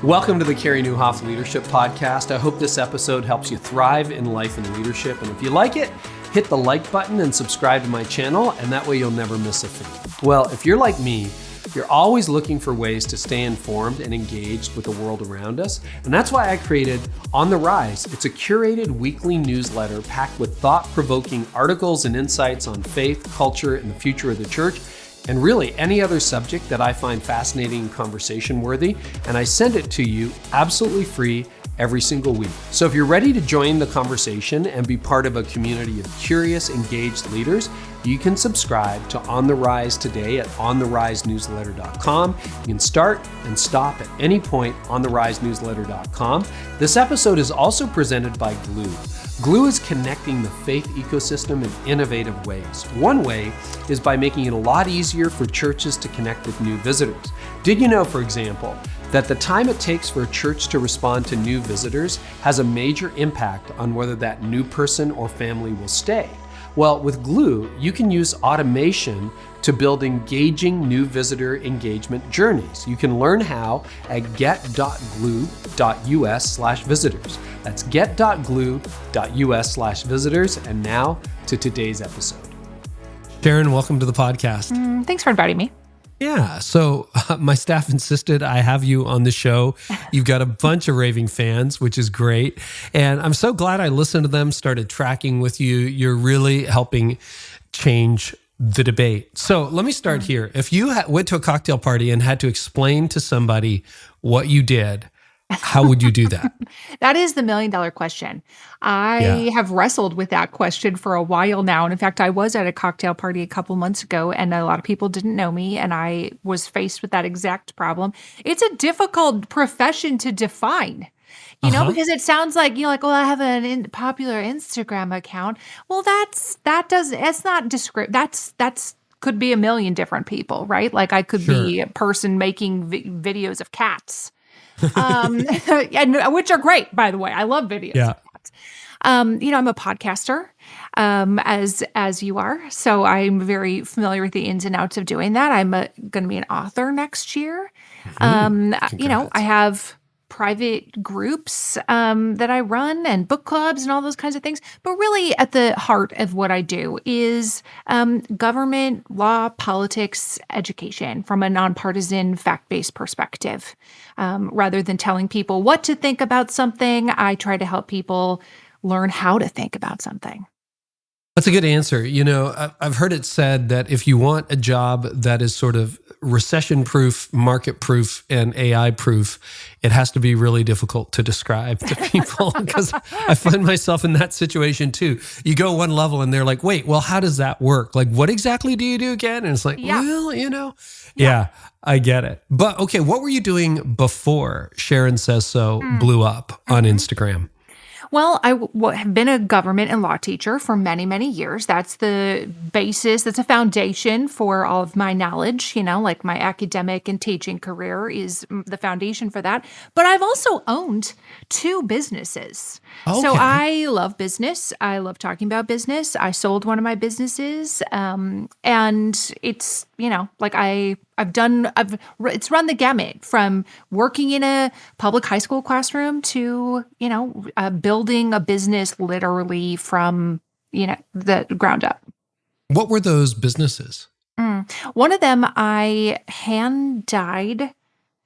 Welcome to the Carey Nieuwhof Leadership Podcast. I hope this episode helps you thrive in life and leadership. And if you like it, hit the like button and subscribe to my channel, and that way you'll never miss a thing. Well, if you're like me, you're always looking for ways to stay informed and engaged with the world around us. And that's why I created On the Rise. It's a curated weekly newsletter packed with thought-provoking articles and insights on faith, culture, and the future of the church, and really any other subject that I find fascinating and conversation worthy. And I send it to you absolutely free every single week. So if you're ready to join the conversation and be part of a community of curious, engaged leaders, you can subscribe to On the Rise today at ontherisenewsletter.com. You can start and stop at any point on ontherisenewsletter.com. This episode is also presented by Glue. Glue is connecting the faith ecosystem in innovative ways. One way is by making it a lot easier for churches to connect with new visitors. Did you know, for example, that the time it takes for a church to respond to new visitors has a major impact on whether that new person or family will stay? Well, with Glue, you can use automation to build engaging new visitor engagement journeys. You can learn how at get.glue.us/visitors. That's get.glue.us/visitors. And now to today's episode. Sharon, welcome to the podcast. Thanks for inviting me. Yeah, so my staff insisted I have you on the show. You've got a bunch of raving fans, which is great. And I'm so glad I listened to them, started tracking with you. You're really helping change the debate. So let me start here. If you went to a cocktail party and had to explain to somebody what you did, how would you do that? That is the $1 million question. I have wrestled with that question for a while now. And in fact, I was at a cocktail party a couple months ago, and a lot of people didn't know me, and I was faced with that exact problem. It's a difficult profession to define. Because it sounds like, well, I have a popular Instagram account. Well, it's not descriptive. That's could be a million different people, right? Like I could be a person making videos of cats. And which are great, by the way. I love videos. Yeah. I'm a podcaster, as you are. So I'm very familiar with the ins and outs of doing that. I'm going to be an author next year. I have private groups that I run and book clubs and all those kinds of things. But really at the heart of what I do is government, law, politics, education from a nonpartisan, fact-based perspective. Rather than telling people what to think about something, I try to help people learn how to think about something. That's a good answer. I've heard it said that if you want a job that is sort of recession-proof, market-proof, and AI-proof, it has to be really difficult to describe to people because I find myself in that situation too. You go one level and they're like, wait, well, how does that work? Like, what exactly do you do again? And it's like, Yeah, I get it. But okay, what were you doing before Sharon Says So blew up on Instagram? Well, I have been a government and law teacher for many, many years. That's the basis. That's a foundation for all of my knowledge. Like my academic and teaching career is the foundation for that. But I've also owned 2 businesses. Okay. So I love business. I love talking about business. I sold one of my businesses. And it's, it's run the gamut from working in a public high school classroom to, building a business literally from, the ground up. What were those businesses? One of them, I hand-dyed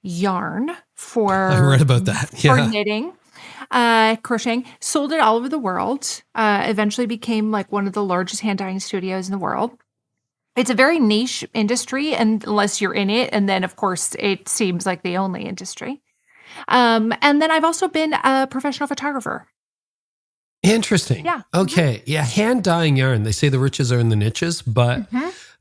yarn for I read about that. For knitting, crocheting, sold it all over the world, eventually became like one of the largest hand-dyeing studios in the world. It's a very niche industry unless you're in it. And then, of course, it seems like the only industry. And then I've also been a professional photographer. Interesting. Yeah. Okay. Yeah. Hand dyeing yarn. They say the riches are in the niches, but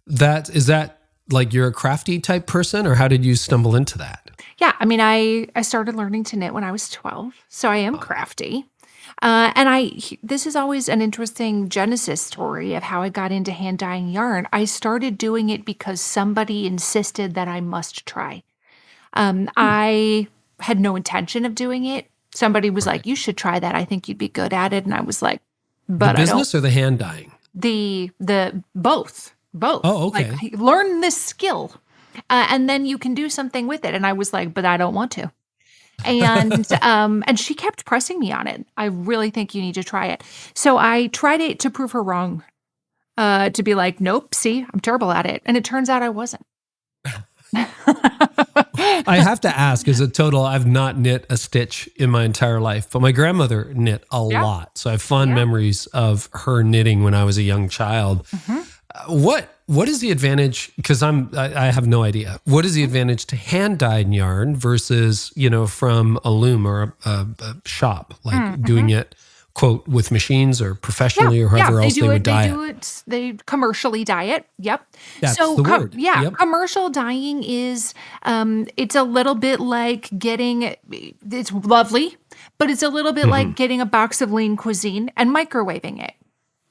is that like you're a crafty type person, or how did you stumble into that? Yeah. I mean, I started learning to knit when I was 12. So I am crafty. This is always an interesting genesis story of how I got into hand dyeing yarn. I started doing it because somebody insisted that I must try. I had no intention of doing it. Somebody was like, you should try that. I think you'd be good at it. And I was like, but the business or the hand dyeing? The both. Oh, okay. Like, learn this skill. And then you can do something with it. And I was like, but I don't want to. And she kept pressing me on it. I really think you need to try it. So I tried it to prove her wrong, to be like, nope, see, I'm terrible at it. And it turns out I wasn't. I have to ask, as a total, I've not knit a stitch in my entire life, but my grandmother knit a lot. So I have fond memories of her knitting when I was a young child. What is the advantage? Because I have no idea. What is the advantage to hand dyed yarn versus, from a loom or a shop, like doing it, quote, with machines or professionally or however else they would dye it? They commercially dye it. Yep. That's the word. Commercial dyeing is, it's a little bit like it's lovely, but it's a little bit like getting a box of lean cuisine and microwaving it.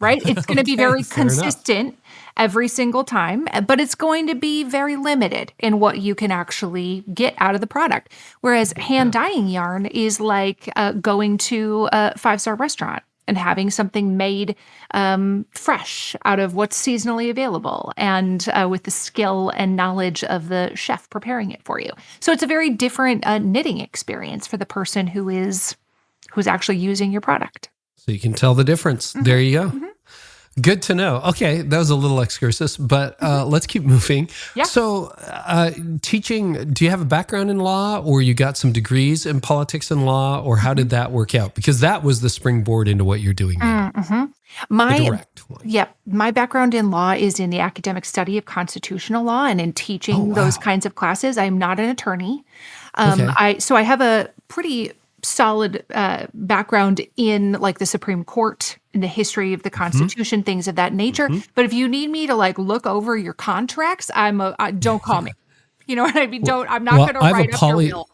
Right? It's going to be very consistent every single time, but it's going to be very limited in what you can actually get out of the product. Whereas hand dyeing yarn is like going to a 5-star restaurant and having something made fresh out of what's seasonally available and with the skill and knowledge of the chef preparing it for you. So it's a very different knitting experience for the person who's actually using your product. So you can tell the difference. There you go. Good to know. Okay, that was a little excursus, but let's keep moving. Yeah. So teaching, do you have a background in law, or you got some degrees in politics and law, or how did that work out? Because that was the springboard into what you're doing now. The direct one. My background in law is in the academic study of constitutional law and in teaching those kinds of classes. I'm not an attorney. So I have a pretty solid background in like the Supreme Court, in the history of the Constitution, things of that nature. But if you need me to like look over your contracts, don't call me. You know what I mean? I'm not going to write up your will.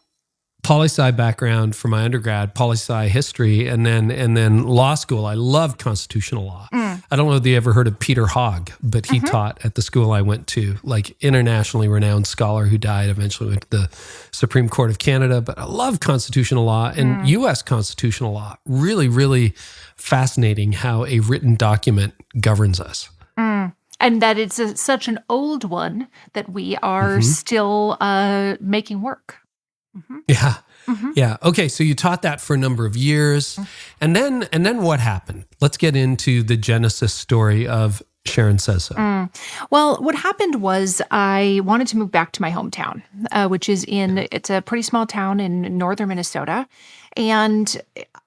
Poli-sci background for my undergrad, poli-sci history, and then law school. I loved constitutional law. I don't know if you ever heard of Peter Hogg, but he taught at the school I went to, like internationally renowned scholar who died, eventually went to the Supreme Court of Canada. But I love constitutional law and U.S. constitutional law. Really, really fascinating how a written document governs us. And that it's such an old one that we are still making work. Yeah. Yeah. Okay. So you taught that for a number of years. And then what happened? Let's get into the genesis story of Sharon Says So. Well, what happened was I wanted to move back to my hometown, which is it's a pretty small town in northern Minnesota. And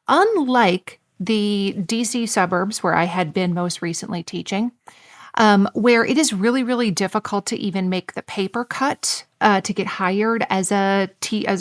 unlike the DC suburbs where I had been most recently teaching, where it is really, really difficult to even make the paper cut to get hired as a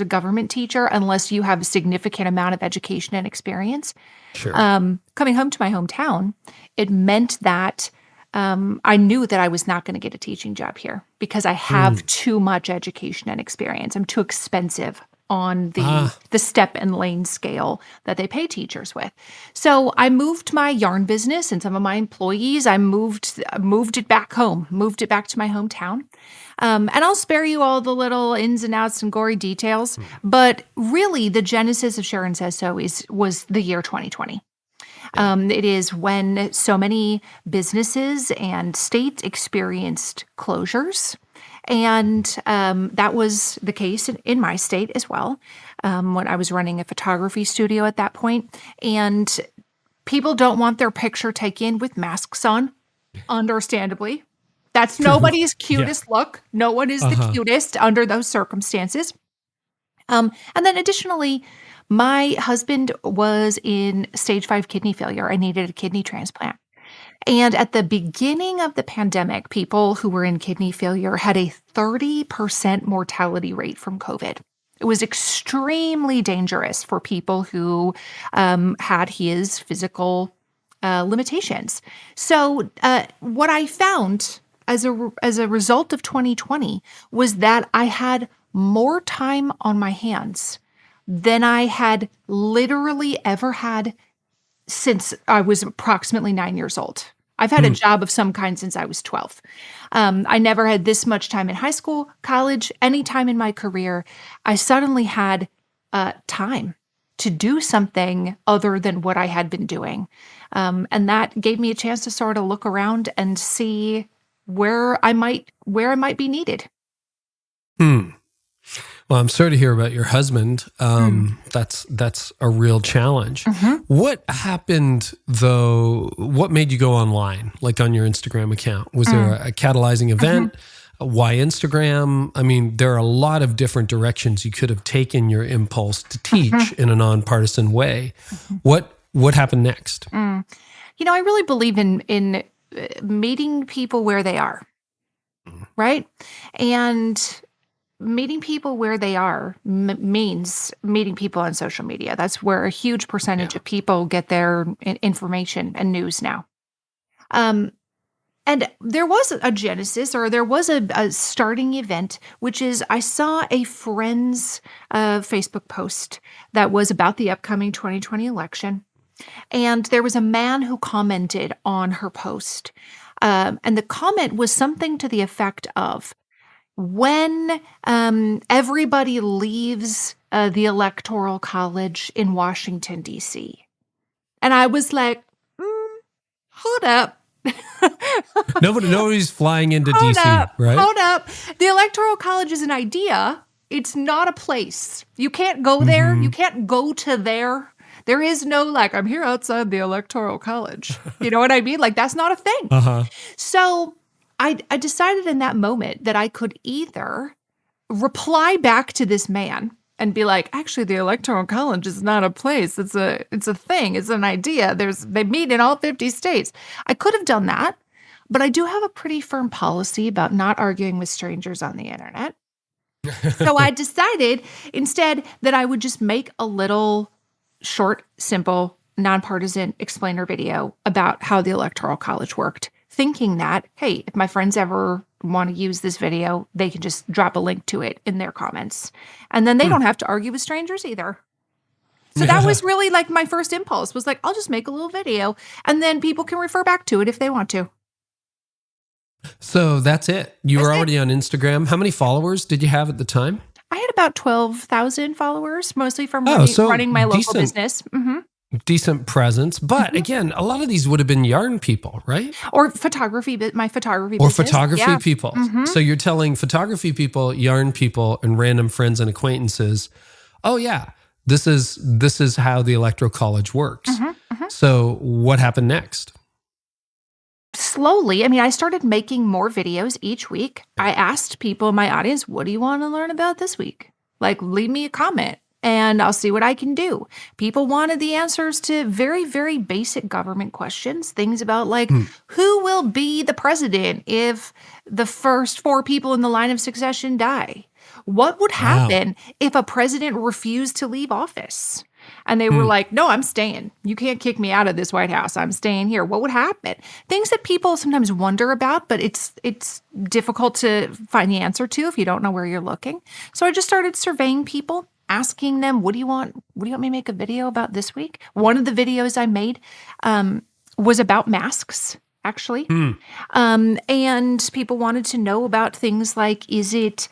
government teacher unless you have a significant amount of education and experience. Sure. Coming home to my hometown, it meant that I knew that I was not going to get a teaching job here because I have too much education and experience. I'm too expensive on the step and lane scale that they pay teachers with. So I moved my yarn business and some of my employees, I moved it back home, moved it back to my hometown. And I'll spare you all the little ins and outs and gory details, but really the genesis of Sharon Says So was the year 2020. It is when so many businesses and states experienced closures. And that was the case in my state as well, when I was running a photography studio at that point. And people don't want their picture taken with masks on, understandably. That's nobody's cutest look. No one is the cutest under those circumstances. And then additionally, my husband was in stage 5 kidney failure and needed a kidney transplant. And at the beginning of the pandemic, people who were in kidney failure had a 30% mortality rate from COVID. It was extremely dangerous for people who had his physical limitations. So what I found as a result of 2020 was that I had more time on my hands than I had literally ever had since I was approximately 9 years old. I've had a job of some kind since I was 12. I never had this much time in high school, college, any time in my career. I suddenly had time to do something other than what I had been doing. And that gave me a chance to sort of look around and see where I might be needed. Well, I'm sorry to hear about your husband. That's a real challenge. What happened, though? What made you go online, like on your Instagram account? Was there a catalyzing event? Why Instagram? I mean, there are a lot of different directions you could have taken your impulse to teach in a nonpartisan way. What happened next? You know, I really believe in meeting people where they are, right? And meeting people where they are means meeting people on social media. That's where a huge percentage of people get their information and news now. And there was a genesis, or there was a starting event, which is I saw a friend's Facebook post that was about the upcoming 2020 election. And there was a man who commented on her post. And the comment was something to the effect of, when everybody leaves the Electoral College in Washington, D.C. And I was like, hold up. Nobody's flying into DC, right? Hold up. The Electoral College is an idea. It's not a place. You can't go there. You can't go to there. There is no, like, I'm here outside the Electoral College. You know what I mean? Like, that's not a thing. So I decided in that moment that I could either reply back to this man and be like, actually, the Electoral College is not a place. It's a thing. It's an idea. They meet in all 50 states. I could have done that, but I do have a pretty firm policy about not arguing with strangers on the internet. So I decided instead that I would just make a little short, simple, nonpartisan explainer video about how the Electoral College worked, thinking that, hey, if my friends ever want to use this video, they can just drop a link to it in their comments. And then they don't have to argue with strangers either. So that was really like my first impulse was like, I'll just make a little video and then people can refer back to it if they want to. So that's it. You were already on Instagram. How many followers did you have at the time? I had about 12,000 followers, mostly from running my local business. Decent presence. But again, a lot of these would have been yarn people, right? Or photography, my photography or business. Or photography people. So you're telling photography people, yarn people, and random friends and acquaintances, oh yeah, this is how the Electoral College works. So what happened next? Slowly, I mean, I started making more videos each week. I asked people in my audience, what do you want to learn about this week? Like, leave me a comment and I'll see what I can do. People wanted the answers to very, very basic government questions. Things about like, who will be the president if the first 4 people in the line of succession die? What would happen if a president refused to leave office? And they were like, no, I'm staying. You can't kick me out of this White House. I'm staying here. What would happen? Things that people sometimes wonder about, but it's difficult to find the answer to if you don't know where you're looking. So I just started surveying people, asking them, what do you want me to make a video about this week? One of the videos I made was about masks, actually. And people wanted to know about things like, is it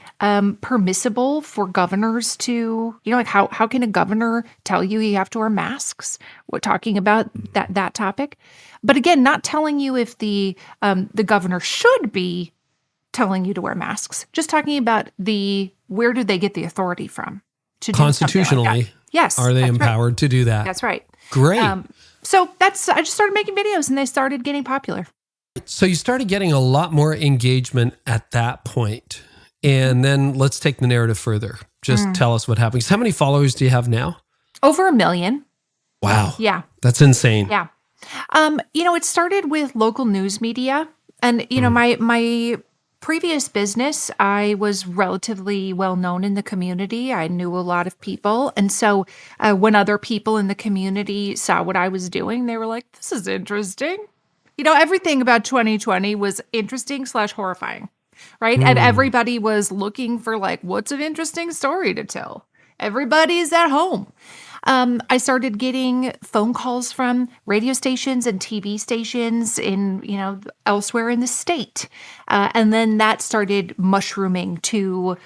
permissible for governors to, like how can a governor tell you have to wear masks? We're talking about that topic. But again, not telling you if the governor should be telling you to wear masks, just talking about where do they get the authority from to do constitutionally, something like that. Yes. Are they empowered to do that? That's right. Great. So I just started making videos and they started getting popular. So you started getting a lot more engagement at that point. And then let's take the narrative further. Just tell us what happened. How many followers do you have now? Over 1 million. Wow. Yeah. That's insane. Yeah. It started with local news media. And, my previous business, I was relatively well known in the community. I knew a lot of people. And so when other people in the community saw what I was doing, they were like, this is interesting. Everything about 2020 was interesting / horrifying, right? And everybody was looking for like, what's an interesting story to tell? Everybody's at home. I started getting phone calls from radio stations and TV stations in, elsewhere in the state. And then that started mushrooming to,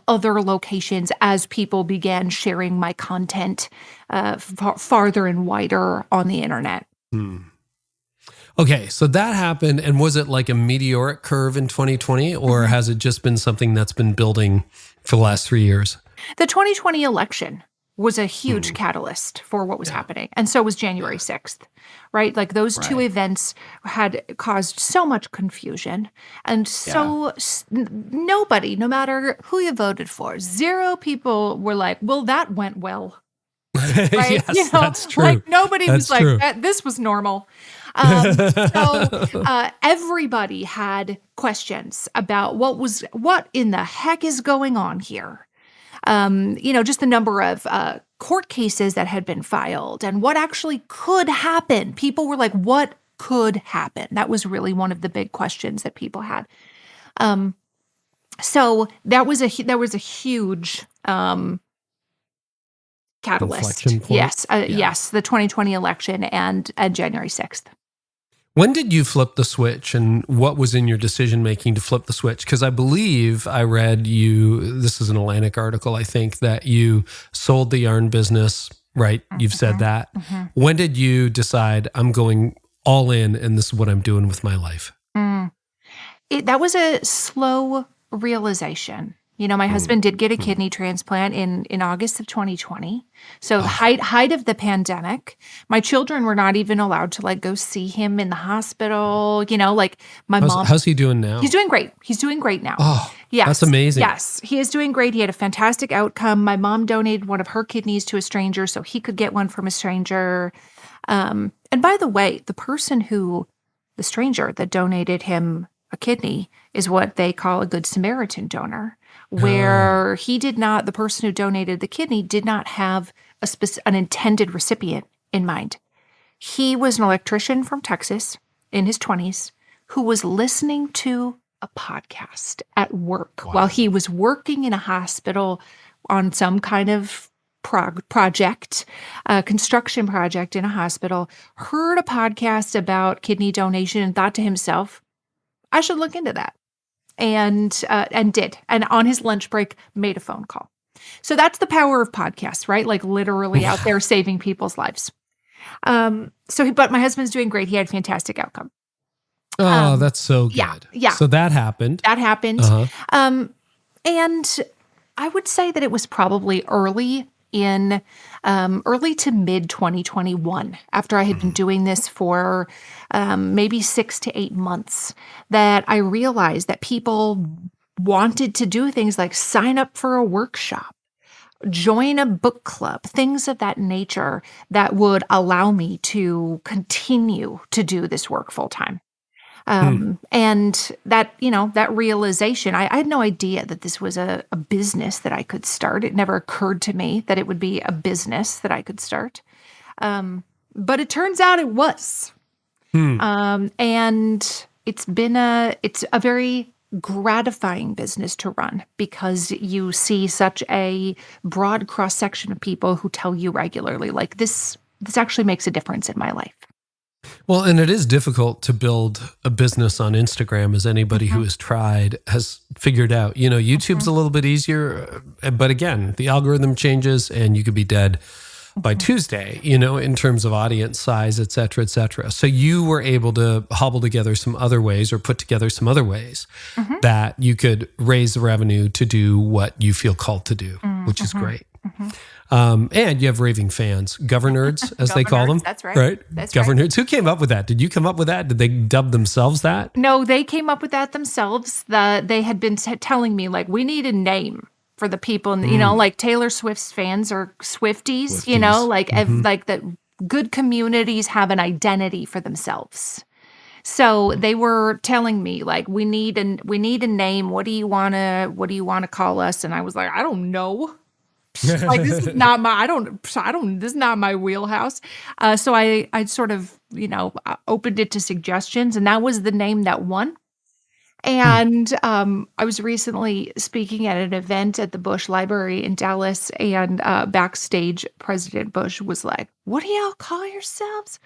other locations as people began sharing my content farther and wider on the internet. Okay, so that happened. And was it like a meteoric curve in 2020 or has it just been something that's been building for the last 3 years? The 2020 election was a huge catalyst for what was happening. And so was January 6th, right? Like those two events had caused so much confusion. And so nobody, no matter who you voted for, zero people were like, well, that went well. Right? Yes, that's true. Like nobody That's was true. like, this was normal. Everybody had questions about what in the heck is going on here. Just the number of court cases that had been filed and what actually could happen. People were like, what could happen? That was really one of the big questions that people had. So there was a huge catalyst. Inflection point? Yes, the 2020 election and January 6th. When did you flip the switch, and what was in your decision-making to flip the switch? Because I believe I read this is an Atlantic article, I think, that you sold the yarn business, right? You've said that. When did you decide, I'm going all in and this is what I'm doing with my life? That was a slow realization. My husband did get a kidney transplant in August of 2020. So height of the pandemic. My children were not even allowed to go see him in the hospital. My mom. How's he doing now? He's doing great. He's doing great now. Oh, yes, that's amazing. Yes, he is doing great. He had a fantastic outcome. My mom donated one of her kidneys to a stranger so he could get one from a stranger. And by the way, the stranger that donated him a kidney is what they call a Good Samaritan donor, where the person who donated the kidney did not have an intended recipient in mind. He was an electrician from Texas in his 20s who was listening to a podcast at work while he was working in a hospital on some kind of project, construction project in a hospital, heard a podcast about kidney donation and thought to himself, I should look into that. And did. And on his lunch break, made a phone call. So that's the power of podcasts, right? Like literally out there saving people's lives. But my husband's doing great. He had a fantastic outcome. Oh, that's so good. Yeah. So that happened. And I would say that it was probably early to mid 2021, after I had been doing this for maybe 6 to 8 months, that I realized that people wanted to do things like sign up for a workshop, join a book club, things of that nature that would allow me to continue to do this work full time. And that, that realization, I had no idea that this was a business that I could start. It never occurred to me that it would be a business that I could start. But it turns out it was. And it's a very gratifying business to run because you see such a broad cross-section of people who tell you regularly, like, this actually makes a difference in my life. Well, and it is difficult to build a business on Instagram, as anybody who has tried has figured out. YouTube's a little bit easier, but again, the algorithm changes and you could be dead by Tuesday, in terms of audience size, et cetera, et cetera. So you were able to hobble together some other ways or put together some other ways that you could raise the revenue to do what you feel called to do, which is great. And you have raving fans, Governerds, as they call them. That's right. Right? That's Governerds. right. Who came up with that? Did you come up with that? Did they dub themselves that? No, they came up with that themselves. They had been telling me, like, we need a name for the people. And, like Taylor Swift's fans are Swifties. Like that good communities have an identity for themselves. So they were telling me, like, we need a name. What do you want to call us? And I was like, I don't know. Like, this is not my, this is not my wheelhouse. So I sort of, opened it to suggestions, and that was the name that won. And I was recently speaking at an event at the Bush Library in Dallas, and backstage, President Bush was like, "What do y'all call yourselves?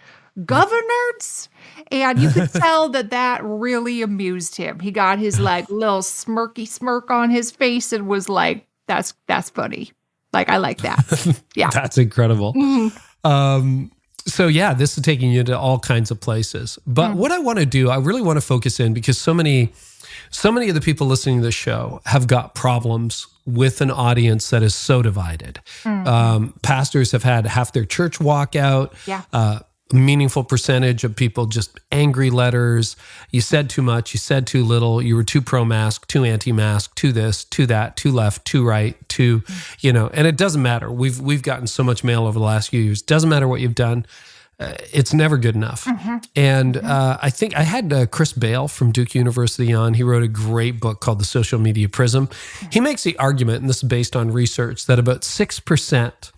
Governerds?" And you could tell that really amused him. He got his little smirky smirk on his face and was like, "That's funny. Like, I like that." Yeah, that's incredible. So yeah, this is taking you to all kinds of places. But what I want to do, I really want to focus in because so many of the people listening to the show have got problems with an audience that is so divided. Pastors have had half their church walk out. Yeah. A meaningful percentage of people just angry letters. You said too much. You said too little. You were too pro-mask, too anti-mask, too this, too that, too left, too right, too, and it doesn't matter. We've gotten so much mail over the last few years. Doesn't matter what you've done. It's never good enough. And I think I had Chris Bale from Duke University on. He wrote a great book called The Social Media Prism. He makes the argument, and this is based on research, that about 6%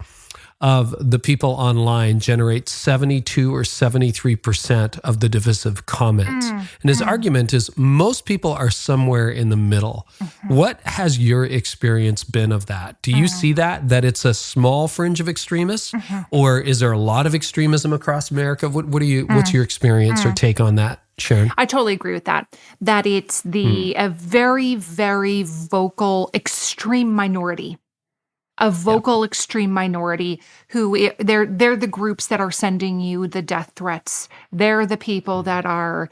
of the people online generate 72 or 73% of the divisive comments. And his argument is most people are somewhere in the middle. What has your experience been of that? Do you see that it's a small fringe of extremists, or is there a lot of extremism across America? What's your experience or take on that, Sharon? I totally agree with that. That it's a very, very vocal, extreme minority. A vocal extreme minority who they're the groups that are sending you the death threats. They're the people that are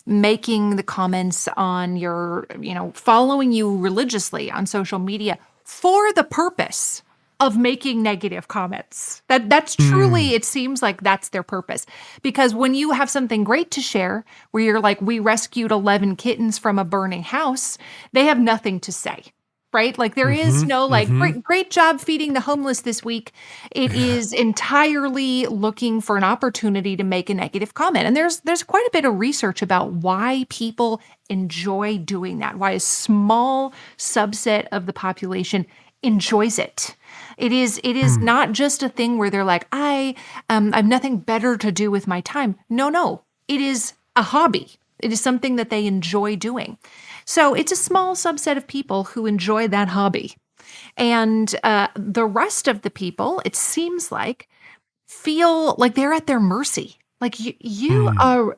making the comments on your, following you religiously on social media for the purpose of making negative comments. That's truly, it seems like that's their purpose. Because when you have something great to share, where you're like, we rescued 11 kittens from a burning house, they have nothing to say. Right? Like there is no great job feeding the homeless this week. It is entirely looking for an opportunity to make a negative comment. And there's quite a bit of research about why people enjoy doing that, why a small subset of the population enjoys it. It is not just a thing where they're like, I have nothing better to do with my time. No. It is a hobby. It is something that they enjoy doing. So it's a small subset of people who enjoy that hobby. And the rest of the people, it seems like, feel like they're at their mercy. Like you're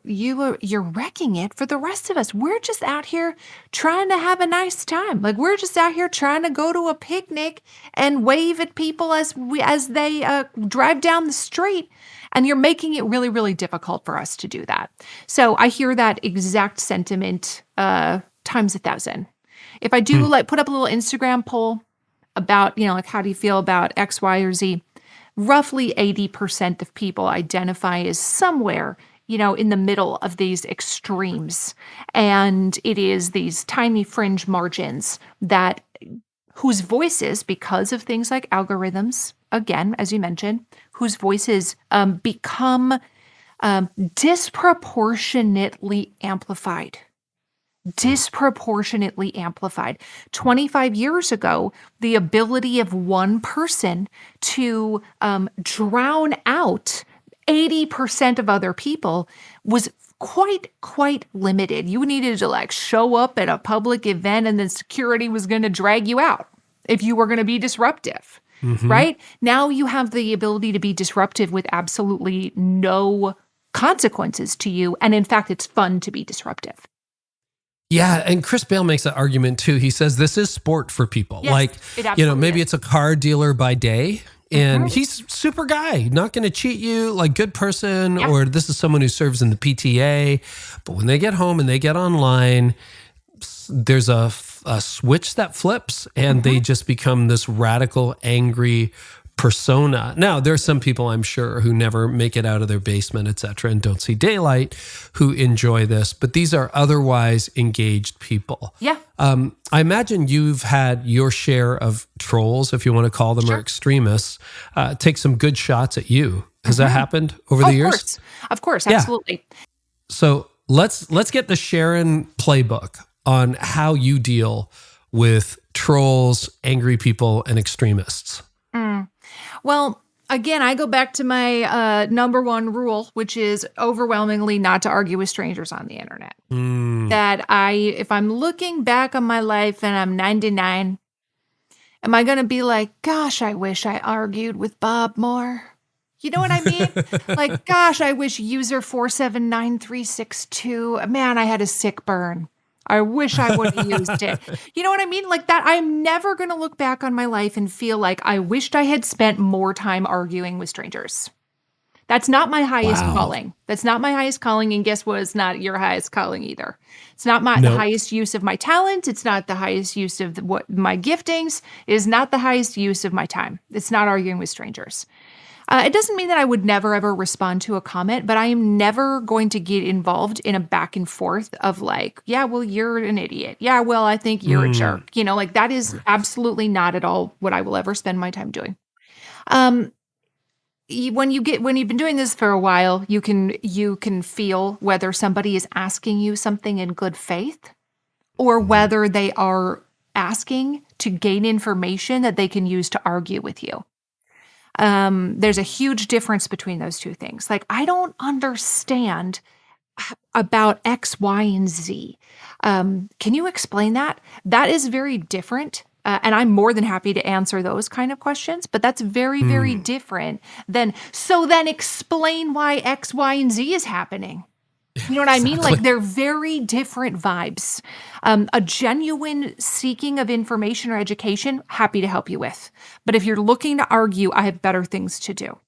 wrecking it for the rest of us. We're just out here trying to have a nice time. Like we're just out here trying to go to a picnic and wave at people as they drive down the street. And you're making it really, really difficult for us to do that. So I hear that exact sentiment times 1,000. If I do put up a little Instagram poll about, how do you feel about X, Y, or Z? Roughly 80% of people identify as somewhere, in the middle of these extremes. And it is these tiny fringe margins whose voices, because of things like algorithms, again, as you mentioned, whose voices become disproportionately amplified. 25 years ago, the ability of one person to drown out 80% of other people was quite limited. You needed to show up at a public event and then security was going to drag you out if you were going to be disruptive. Right? Now you have the ability to be disruptive with absolutely no consequences to you. And in fact, it's fun to be disruptive. Yeah, and Chris Bale makes that argument too. He says this is sport for people. Yes, maybe it's a car dealer by day, and he's super guy, not going to cheat you, good person, or this is someone who serves in the PTA. But when they get home and they get online, there's a switch that flips, and they just become this radical, angry persona. Now, there are some people, I'm sure, who never make it out of their basement, et cetera, and don't see daylight, who enjoy this. But these are otherwise engaged people. Yeah. I imagine you've had your share of trolls, if you want to call them, or extremists, take some good shots at you. Has that happened over the years? Of course, absolutely. Yeah. So let's get the Sharon playbook on how you deal with trolls, angry people, and extremists. Well, again, I go back to my number one rule, which is overwhelmingly not to argue with strangers on the internet. That if I'm looking back on my life and I'm 99, am I going to be like, gosh, I wish I argued with Bob more? You know what I mean? Gosh, I wish user 479362, man, I had a sick burn. I wish I would have used it. You know what I mean? That I'm never going to look back on my life and feel like I wished I had spent more time arguing with strangers. That's not my highest Wow. calling. That's not my highest calling. And guess what? It's not your highest calling either. It's not the Nope. highest use of my talent. It's not the highest use of what my giftings. It is not the highest use of my time. It's not arguing with strangers. It doesn't mean that I would never, ever respond to a comment, but I am never going to get involved in a back and forth of like, yeah, well, you're an idiot. Yeah, well, I think you're a jerk. Like that is absolutely not at all what I will ever spend my time doing. When you've been doing this for a while, you can feel whether somebody is asking you something in good faith or whether they are asking to gain information that they can use to argue with you. There's a huge difference between those two things. Like, I don't understand about X, Y, and Z. Can you explain that? That is very different. And I'm more than happy to answer those kind of questions, but that's very, very different than, so then explain why X, Y, and Z is happening. You know what I mean? Like, they're very different vibes. A genuine seeking of information or education, happy to help you with. But if you're looking to argue, I have better things to do.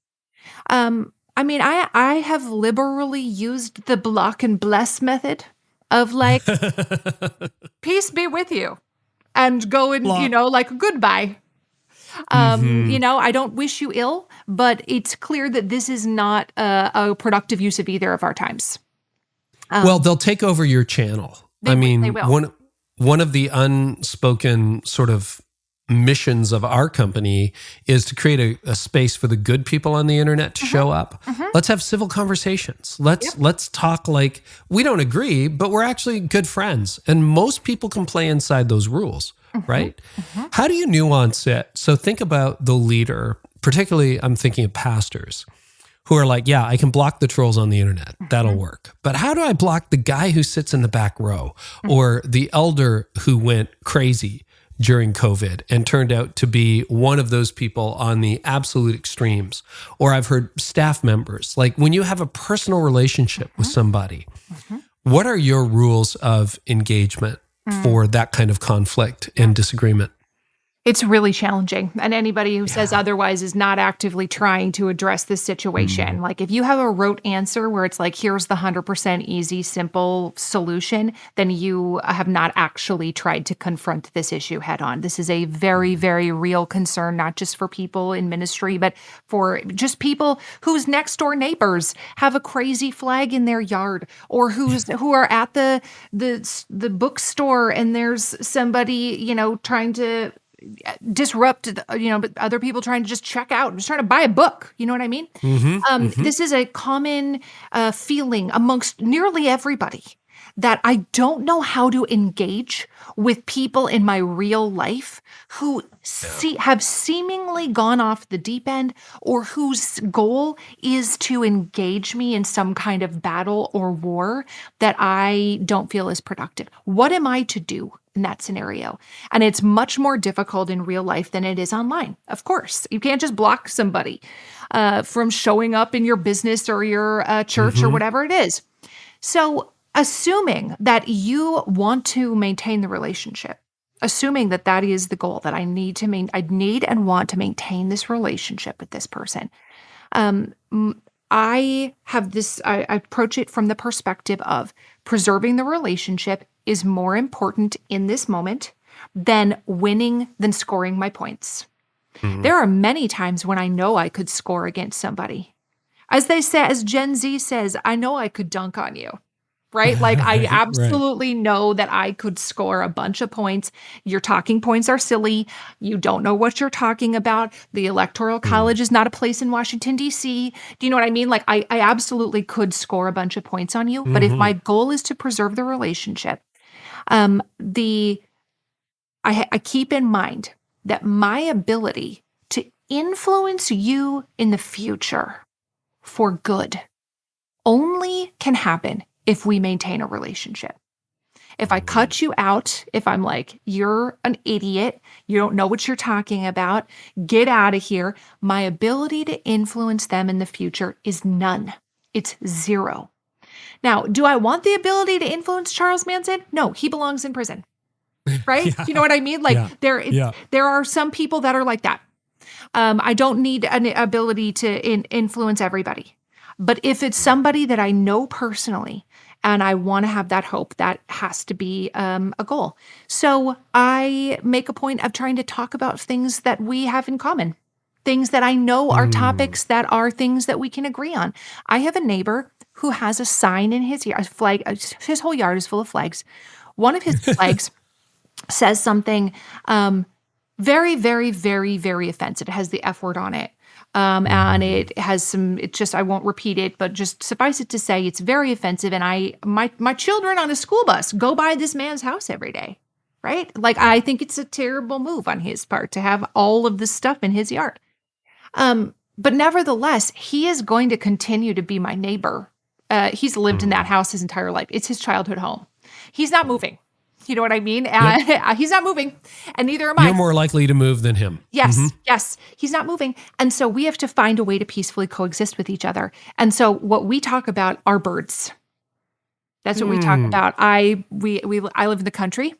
I have liberally used the block and bless method of like, peace be with you, and go and, like, goodbye. I don't wish you ill, but it's clear that this is not a productive use of either of our times. Well, they'll take over your channel. They will. One of the unspoken sort of missions of our company is to create a space for the good people on the internet to show up. Let's have civil conversations. Let's talk like we don't agree, but we're actually good friends. And most people can play inside those rules, right? How do you nuance it? So think about the leader, particularly I'm thinking of pastors, who are like, yeah, I can block the trolls on the internet. That'll work. But how do I block the guy who sits in the back row or the elder who went crazy during COVID and turned out to be one of those people on the absolute extremes? Or I've heard staff members, like when you have a personal relationship with somebody, what are your rules of engagement for that kind of conflict and disagreement? It's really challenging. And anybody who says otherwise is not actively trying to address this situation. Like, if you have a rote answer where it's like, here's the 100% easy, simple solution, then you have not actually tried to confront this issue head on. This is a very, very real concern, not just for people in ministry, but for just people whose next door neighbors have a crazy flag in their yard, or who are at the bookstore and there's somebody, trying to disrupt, but other people trying to just check out, just trying to buy a book. You know what I mean? This is a common feeling amongst nearly everybody, that I don't know how to engage with people in my real life who have seemingly gone off the deep end, or whose goal is to engage me in some kind of battle or war that I don't feel is productive. What am I to do in that scenario? And it's much more difficult in real life than it is online. Of course, you can't just block somebody from showing up in your business or your church or whatever it is. So assuming that you want to maintain the relationship, assuming that that is the goal, that I need and want to maintain this relationship with this person, I approach it from the perspective of preserving the relationship is more important in this moment than scoring my points. There are many times when I know I could score against somebody. As Gen Z says, I know I could dunk on you, right? Like, I absolutely know that I could score a bunch of points. Your talking points are silly. You don't know what you're talking about. The Electoral College is not a place in Washington, D.C. Do you know what I mean? Like, I absolutely could score a bunch of points on you. But if my goal is to preserve the relationship, I keep in mind that my ability to influence you in the future for good only can happen if we maintain a relationship. If I cut you out, if I'm like, you're an idiot, you don't know what you're talking about, get out of here, my ability to influence them in the future is none. It's zero. Now, do I want the ability to influence Charles Manson? No, he belongs in prison, right? You know what I mean? Like, there are some people that are like that. I don't need an ability to influence everybody. But if it's somebody that I know personally and I want to have that hope, that has to be a goal. So I make a point of trying to talk about things that we have in common, things that I know are topics that are things that we can agree on. I have a neighbor who has a sign in his yard, a flag. His whole yard is full of flags. One of his flags says something very, very, very, very offensive. It has the F word on it. And it has I won't repeat it, but just suffice it to say, it's very offensive. And my children on a school bus go by this man's house every day, right? Like, I think it's a terrible move on his part to have all of this stuff in his yard. But nevertheless, he is going to continue to be my neighbor. He's lived in that house his entire life. It's his childhood home. He's not moving. You know what I mean? He's not moving, and neither am I. You're more likely to move than him. Yes, yes. He's not moving. And so we have to find a way to peacefully coexist with each other. And so what we talk about are birds. That's what we talk about. I live in the country,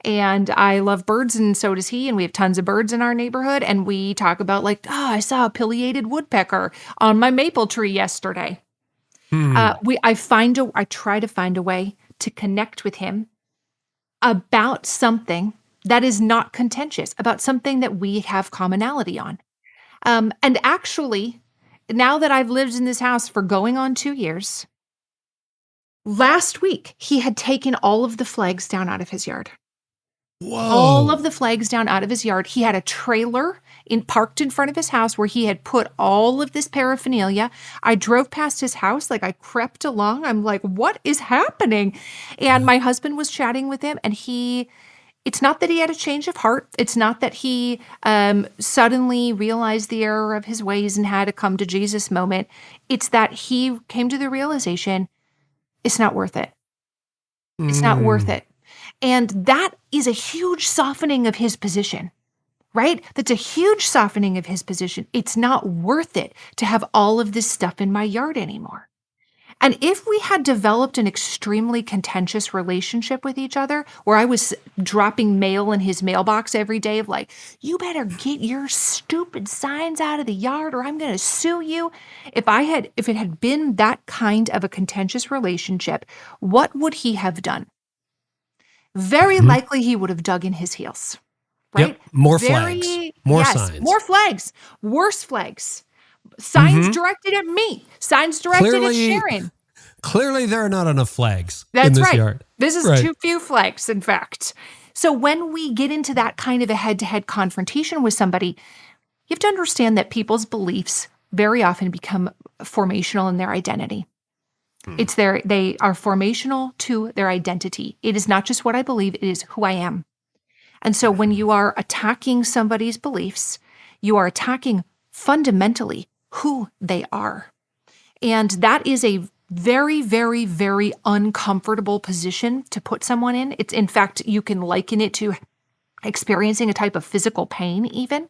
and I love birds, and so does he. And we have tons of birds in our neighborhood. And we talk about I saw a pileated woodpecker on my maple tree yesterday. I try to find a way to connect with him about something that is not contentious, about something that we have commonality on. And actually, now that I've lived in this house for going on 2 years, last week he had taken all of the flags down out of his yard. Whoa. All of the flags down out of his yard. He had a trailer parked in front of his house where he had put all of this paraphernalia. I drove past his house, I crept along. I'm like, what is happening? And my husband was chatting with him, and it's not that he had a change of heart. It's not that he suddenly realized the error of his ways and had a come to Jesus moment. It's that he came to the realization, it's not worth it. It's not worth it. And that is a huge softening of his position, right? That's a huge softening of his position. It's not worth it to have all of this stuff in my yard anymore. And if we had developed an extremely contentious relationship with each other, where I was dropping mail in his mailbox every day of you better get your stupid signs out of the yard or I'm going to sue you. If it had been that kind of a contentious relationship, what would he have done? Very likely he would have dug in his heels, right? Yep. More flags, more signs. More flags, worse flags. Signs directed at me, signs directed at Sharon. Clearly there are not enough flags in this yard. This is too few flags, in fact. So when we get into that kind of a head-to-head confrontation with somebody, you have to understand that people's beliefs very often become formational in their identity. They are formational to their identity. It is not just what I believe, it is who I am. And so when you are attacking somebody's beliefs, you are attacking fundamentally who they are. And that is a very, very, very uncomfortable position to put someone in. It's, in fact, you can liken it to experiencing a type of physical pain even.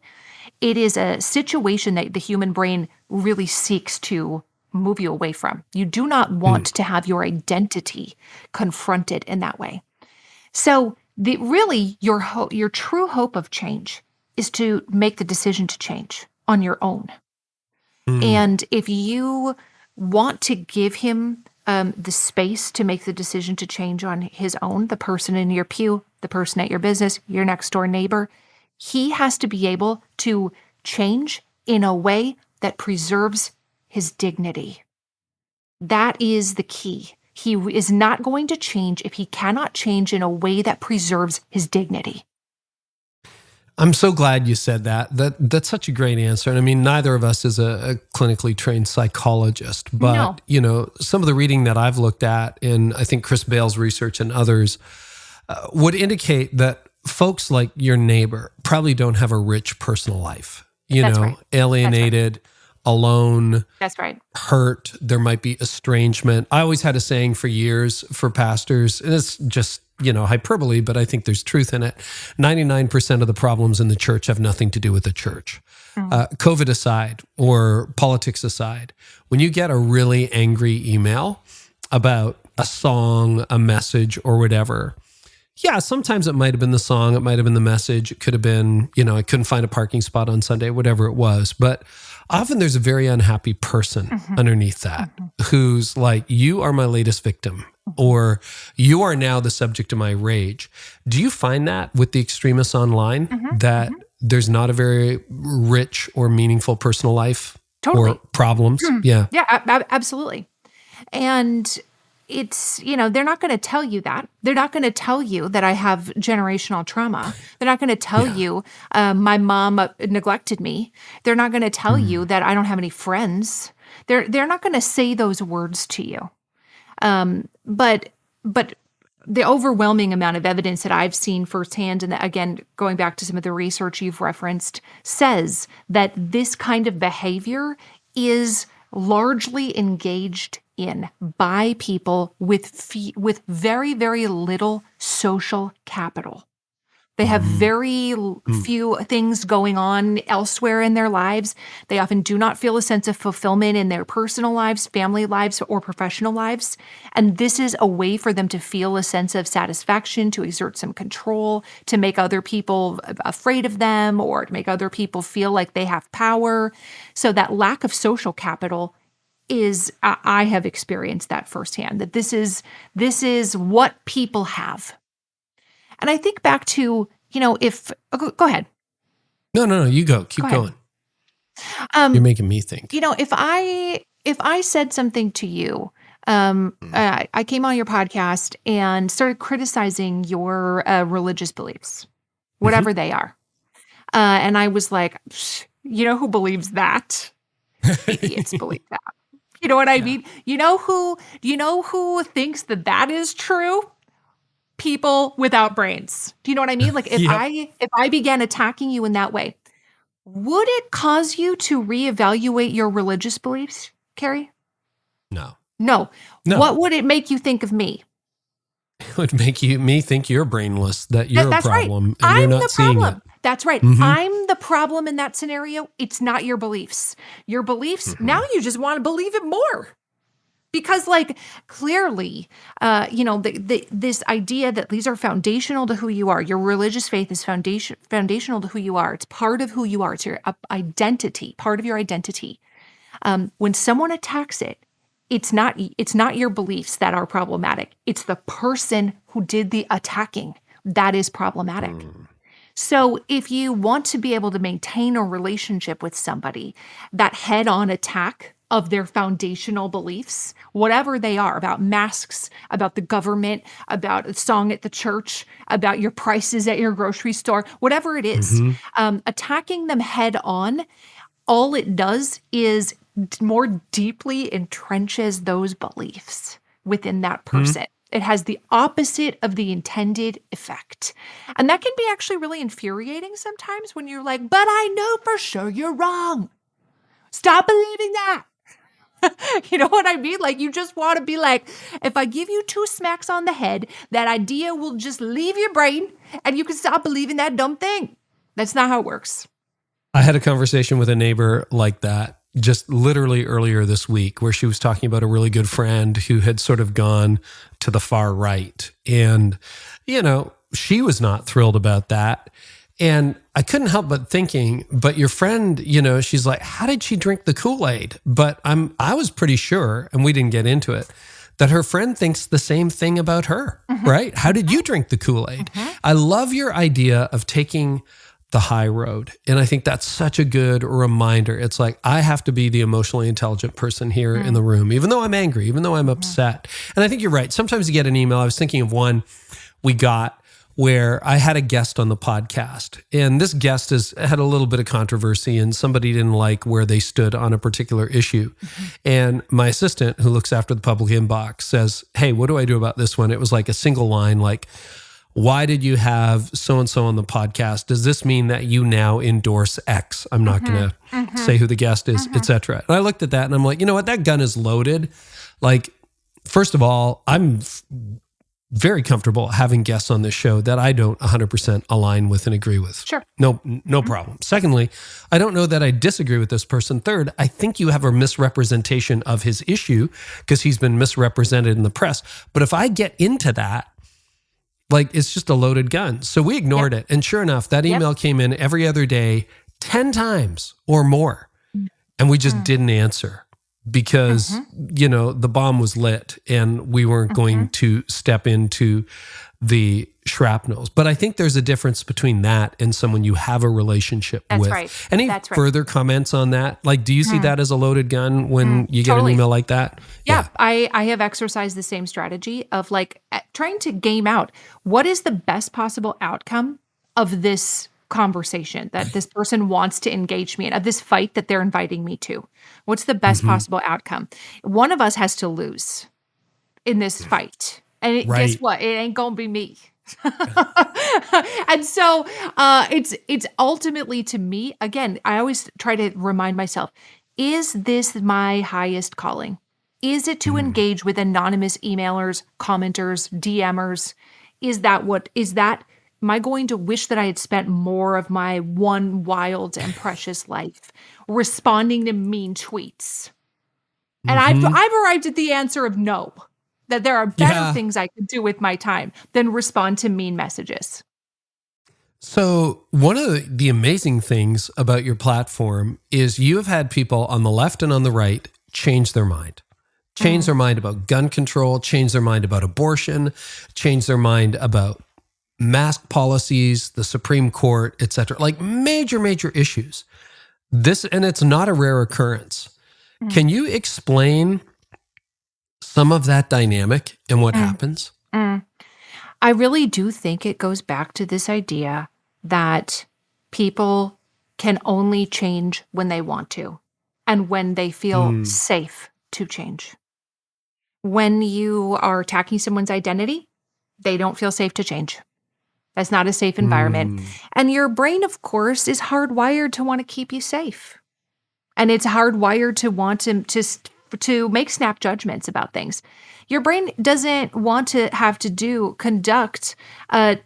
It is a situation that the human brain really seeks to move you away from. You do not want to have your identity confronted in that way. So your true hope of change is to make the decision to change on your own. And if you want to give him the space to make the decision to change on his own, the person in your pew, the person at your business, your next door neighbor, he has to be able to change in a way that preserves his dignity. That is the key. He is not going to change if he cannot change in a way that preserves his dignity. I'm so glad you said that. That's such a great answer. And I mean, neither of us is a clinically trained psychologist, but some of the reading that I've looked at, and I think Chris Bale's research and others would indicate that folks like your neighbor probably don't have a rich personal life. Alienated, alone, that's right, hurt. There might be estrangement. I always had a saying for years for pastors, and it's just hyperbole, but I think there's truth in it. 99% of the problems in the church have nothing to do with the church. COVID aside, or politics aside, when you get a really angry email about a song, a message, or whatever, Yeah, sometimes it might have been the song, it might have been the message, it could have been, I couldn't find a parking spot on Sunday, whatever it was. But often there's a very unhappy person underneath that who's like, you are my latest victim, or you are now the subject of my rage. Do you find that with the extremists online, that there's not a very rich or meaningful personal life or problems? Yeah. Yeah, absolutely. And it's, they're not going to tell you that. They're not going to tell you that I have generational trauma. They're not going to tell you my mom neglected me. They're not going to tell you that I don't have any friends. They're not going to say those words to you. But the overwhelming amount of evidence that I've seen firsthand, and again, going back to some of the research you've referenced, says that this kind of behavior is largely engaged in by people with very, very little social capital. They have very few things going on elsewhere in their lives. They often do not feel a sense of fulfillment in their personal lives, family lives, or professional lives. And this is a way for them to feel a sense of satisfaction, to exert some control, to make other people afraid of them, or to make other people feel like they have power. So that lack of social capital is, I have experienced that firsthand, that this is what people have. And I think back to, go ahead. No, you go. Keep going. You're making me think. If I said something to you, I came on your podcast and started criticizing your religious beliefs, whatever they are. And I was like, who believes that? Idiots believe that. You know what I mean? You know who thinks that is true? People without brains. Do you know what I mean? Like if I began attacking you in that way, would it cause you to reevaluate your religious beliefs, Carey? No. What would it make you think of me? It would make me think you're brainless, that you're a problem, right. and you're not seeing it. That's right. I'm the problem in that scenario. It's not your beliefs. Your beliefs, now you just want to believe it more. Because clearly, this idea that these are foundational to who you are, your religious faith is foundational to who you are. It's part of who you are. It's your identity, part of your identity. When someone attacks it, it's not your beliefs that are problematic. It's the person who did the attacking that is problematic. So if you want to be able to maintain a relationship with somebody, that head-on attack of their foundational beliefs, whatever they are, about masks, about the government, about a song at the church, about your prices at your grocery store, whatever it is, attacking them head-on, all it does is more deeply entrenches those beliefs within that person. It has the opposite of the intended effect. And that can be actually really infuriating sometimes when you're like, but I know for sure you're wrong. Stop believing that. You know what I mean? You just want to be like, if I give you 2 smacks on the head, that idea will just leave your brain and you can stop believing that dumb thing. That's not how it works. I had a conversation with a neighbor like that just literally earlier this week, where she was talking about a really good friend who had sort of gone to the far right. And, she was not thrilled about that. And I couldn't help but thinking, but your friend, she's like, how did she drink the Kool-Aid? But I was pretty sure, and we didn't get into it, that her friend thinks the same thing about her, right? How did you drink the Kool-Aid? I love your idea of taking the high road. And I think that's such a good reminder. It's like, I have to be the emotionally intelligent person here in the room, even though I'm angry, even though I'm upset. And I think you're right. Sometimes you get an email. I was thinking of one we got where I had a guest on the podcast, and this guest had a little bit of controversy, and somebody didn't like where they stood on a particular issue. And my assistant, who looks after the public inbox, says, hey, what do I do about this one? It was like a single line, like, why did you have so-and-so on the podcast? Does this mean that you now endorse X? I'm not going to say who the guest is, etc. And I looked at that and I'm like, you know what? That gun is loaded. First of all, I'm very comfortable having guests on this show that I don't 100% align with and agree with. Sure. No problem. Secondly, I don't know that I disagree with this person. Third, I think you have a misrepresentation of his issue because he's been misrepresented in the press. But if I get into that, Like, it's just a loaded gun. So we ignored it. And sure enough, that email came in every other day, 10 times or more. And we just didn't answer because, the bomb was lit and we weren't going to step into the shrapnels. But I think there's a difference between that and someone you have a relationship with. Right. Any further comments on that? Like, do you see that as a loaded gun when you get an email like that? Yeah. I have exercised the same strategy of like trying to game out what is the best possible outcome of this conversation that this person wants to engage me in, of this fight that they're inviting me to. What's the best possible outcome? One of us has to lose in this fight. And guess what? It ain't gonna be me. And so it's ultimately, to me, again, I always try to remind myself, is this my highest calling? Is it to engage with anonymous emailers, commenters, DMers? Am I going to wish that I had spent more of my one wild and precious life responding to mean tweets? And I've arrived at the answer of no. That there are better things I could do with my time than respond to mean messages. So one of the amazing things about your platform is you have had people on the left and on the right change their mind. Change their mind about gun control, change their mind about abortion, change their mind about mask policies, the Supreme Court, et cetera. Like major issues. And it's not a rare occurrence. Can you explain some of that dynamic and what happens? I really do think it goes back to this idea that people can only change when they want to and when they feel safe to change. When you are attacking someone's identity, they don't feel safe to change. That's not a safe environment. And your brain, of course, is hardwired to want to keep you safe. And it's hardwired to want to make snap judgments about things. Your brain doesn't want to have to conduct a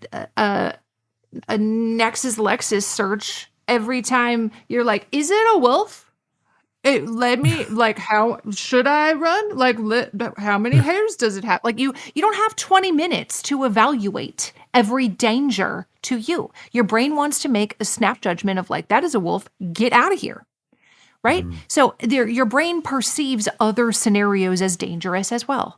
Nexus Lexus search every time you're like, is it a wolf? How should I run? Like, how many hairs does it have? Like, you don't have 20 minutes to evaluate every danger to you. Your brain wants to make a snap judgment of like, that is a wolf, get out of here. Right? So your brain perceives other scenarios as dangerous as well.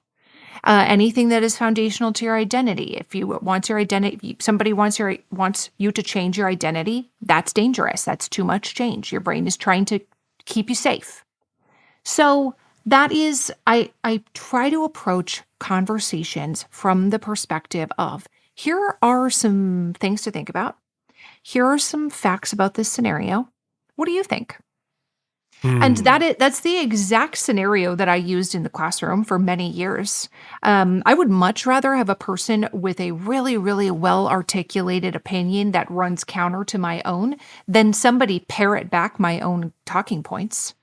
Anything that is foundational to your identity. If you want your identity, somebody wants you to change your identity, that's dangerous. That's too much change. Your brain is trying to keep you safe. So that is, I try to approach conversations from the perspective of, here are some things to think about. Here are some facts about this scenario. What do you think? And that's the exact scenario that I used in the classroom for many years. I would much rather have a person with a really, really well-articulated opinion that runs counter to my own than somebody parrot back my own talking points.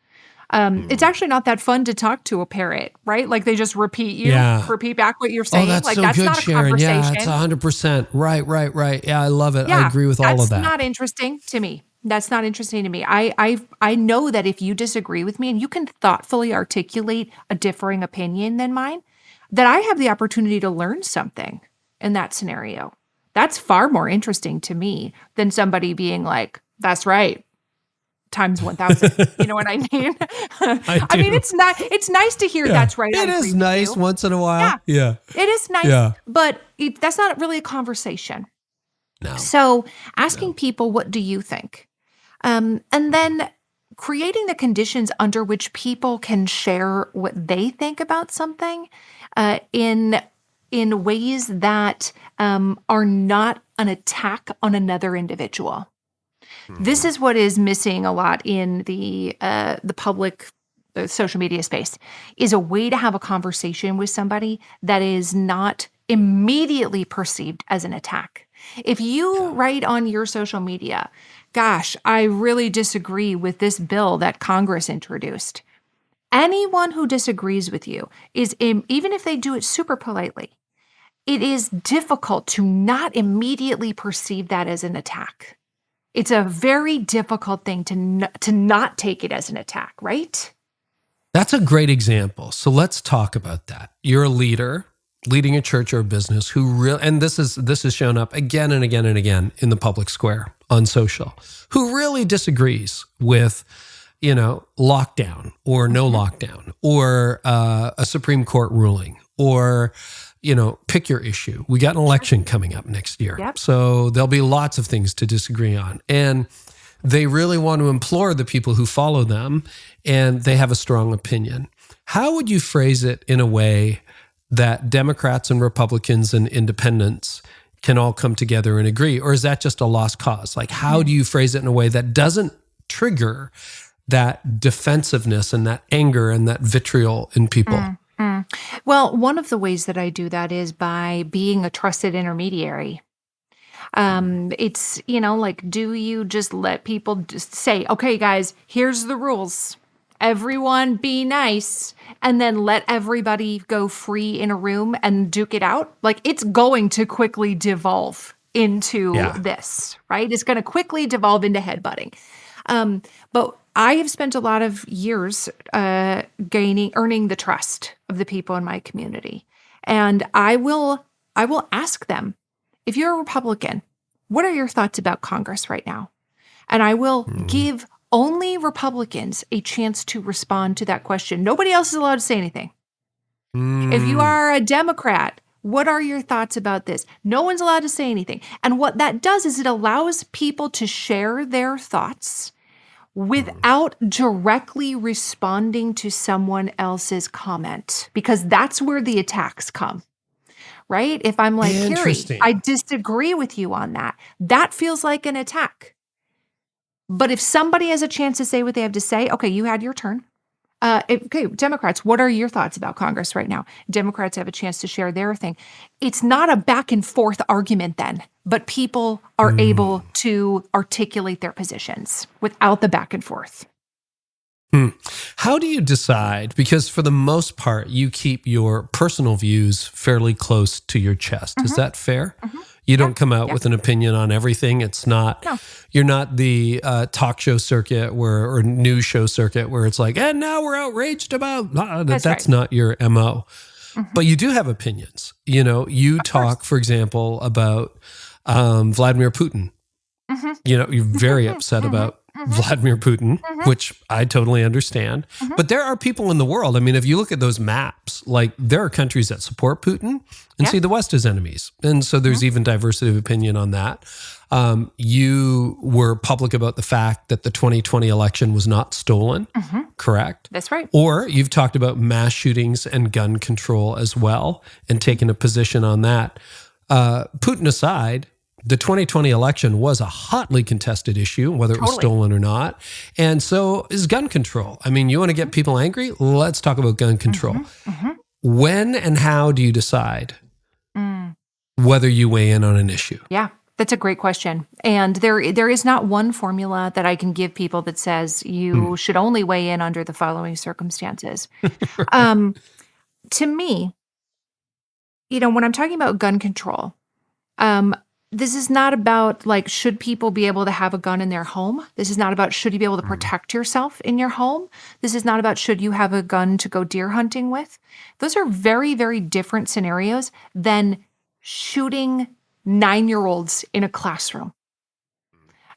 It's actually not that fun to talk to a parrot, right? Like they just repeat back what you're saying. That's like so that's good, not a Sharon. conversation. Yeah, it's 100%. Right. Yeah, I love it. I agree with all of that. That's not interesting to me. That's not interesting to me. I know that if you disagree with me and you can thoughtfully articulate a differing opinion than mine, that I have the opportunity to learn something in that scenario. That's far more interesting to me than somebody being like, that's right, times 1,000. You know what I mean? I mean, it's nice to hear that's right. It is nice once in a while. Yeah. It is nice, but that's not really a conversation. No. So asking people, what do you think? And then creating the conditions under which people can share what they think about something in ways that are not an attack on another individual. This is what is missing a lot in the public social media space, is a way to have a conversation with somebody that is not immediately perceived as an attack. If you write on your social media, gosh, I really disagree with this bill that Congress introduced. Anyone who disagrees with you even if they do it super politely, it is difficult to not immediately perceive that as an attack. It's a very difficult thing to not take it as an attack, right? That's a great example. So let's talk about that. You're a leader. leading a church or a business who really, and this has shown up again and again and again in the public square on social, who really disagrees with, lockdown or no lockdown or a Supreme Court ruling or, pick your issue. We got an election coming up next year. Yep. So there'll be lots of things to disagree on. And they really want to implore the people who follow them, and they have a strong opinion. How would you phrase it in a way that Democrats and Republicans and independents can all come together and agree? Or is that just a lost cause? Like, how do you phrase it in a way that doesn't trigger that defensiveness and that anger and that vitriol in people? Well, one of the ways that I do that is by being a trusted intermediary. It's, do you just let people just say, okay, guys, here's the rules. Everyone be nice, and then let everybody go free in a room and duke it out? Like, it's going to quickly devolve into this, right? It's going to quickly devolve into headbutting. But I have spent a lot of years earning the trust of the people in my community. And I will ask them, if you're a Republican, what are your thoughts about Congress right now? And I will give only Republicans a chance to respond to that question. Nobody else is allowed to say anything. If you are a Democrat, what are your thoughts about this? No one's allowed to say anything. And what that does is it allows people to share their thoughts without directly responding to someone else's comment, because that's where the attacks come. Right? If I'm like, Carey, I disagree with you on that, that feels like an attack. But if somebody has a chance to say what they have to say, okay, you had your turn. Okay, Democrats, what are your thoughts about Congress right now? Democrats have a chance to share their thing. It's not a back and forth argument then, but people are able to articulate their positions without the back and forth. How do you decide? Because for the most part, you keep your personal views fairly close to your chest. Is that fair? You don't come out with an opinion on everything. It's not, you're not the talk show circuit or news show circuit where it's like, and now we're outraged about, that's not your MO. But you do have opinions. You talk, for example, about Vladimir Putin. You're very upset about Vladimir Putin, which I totally understand. But there are people in the world. I mean, if you look at those maps, like there are countries that support Putin and see the West as enemies. And so there's even diversity of opinion on that. You were public about the fact that the 2020 election was not stolen, correct? That's right. Or you've talked about mass shootings and gun control as well and taken a position on that. Putin aside, the 2020 election was a hotly contested issue, whether it was stolen or not. And so is gun control. I mean, you want to get people angry? Let's talk about gun control. When and how do you decide whether you weigh in on an issue? Yeah, that's a great question. And there is not one formula that I can give people that says you should only weigh in under the following circumstances. To me, when I'm talking about gun control, this is not about like, should people be able to have a gun in their home? This is not about, should you be able to protect yourself in your home? This is not about, should you have a gun to go deer hunting with? Those are very, very different scenarios than shooting 9-year-olds in a classroom.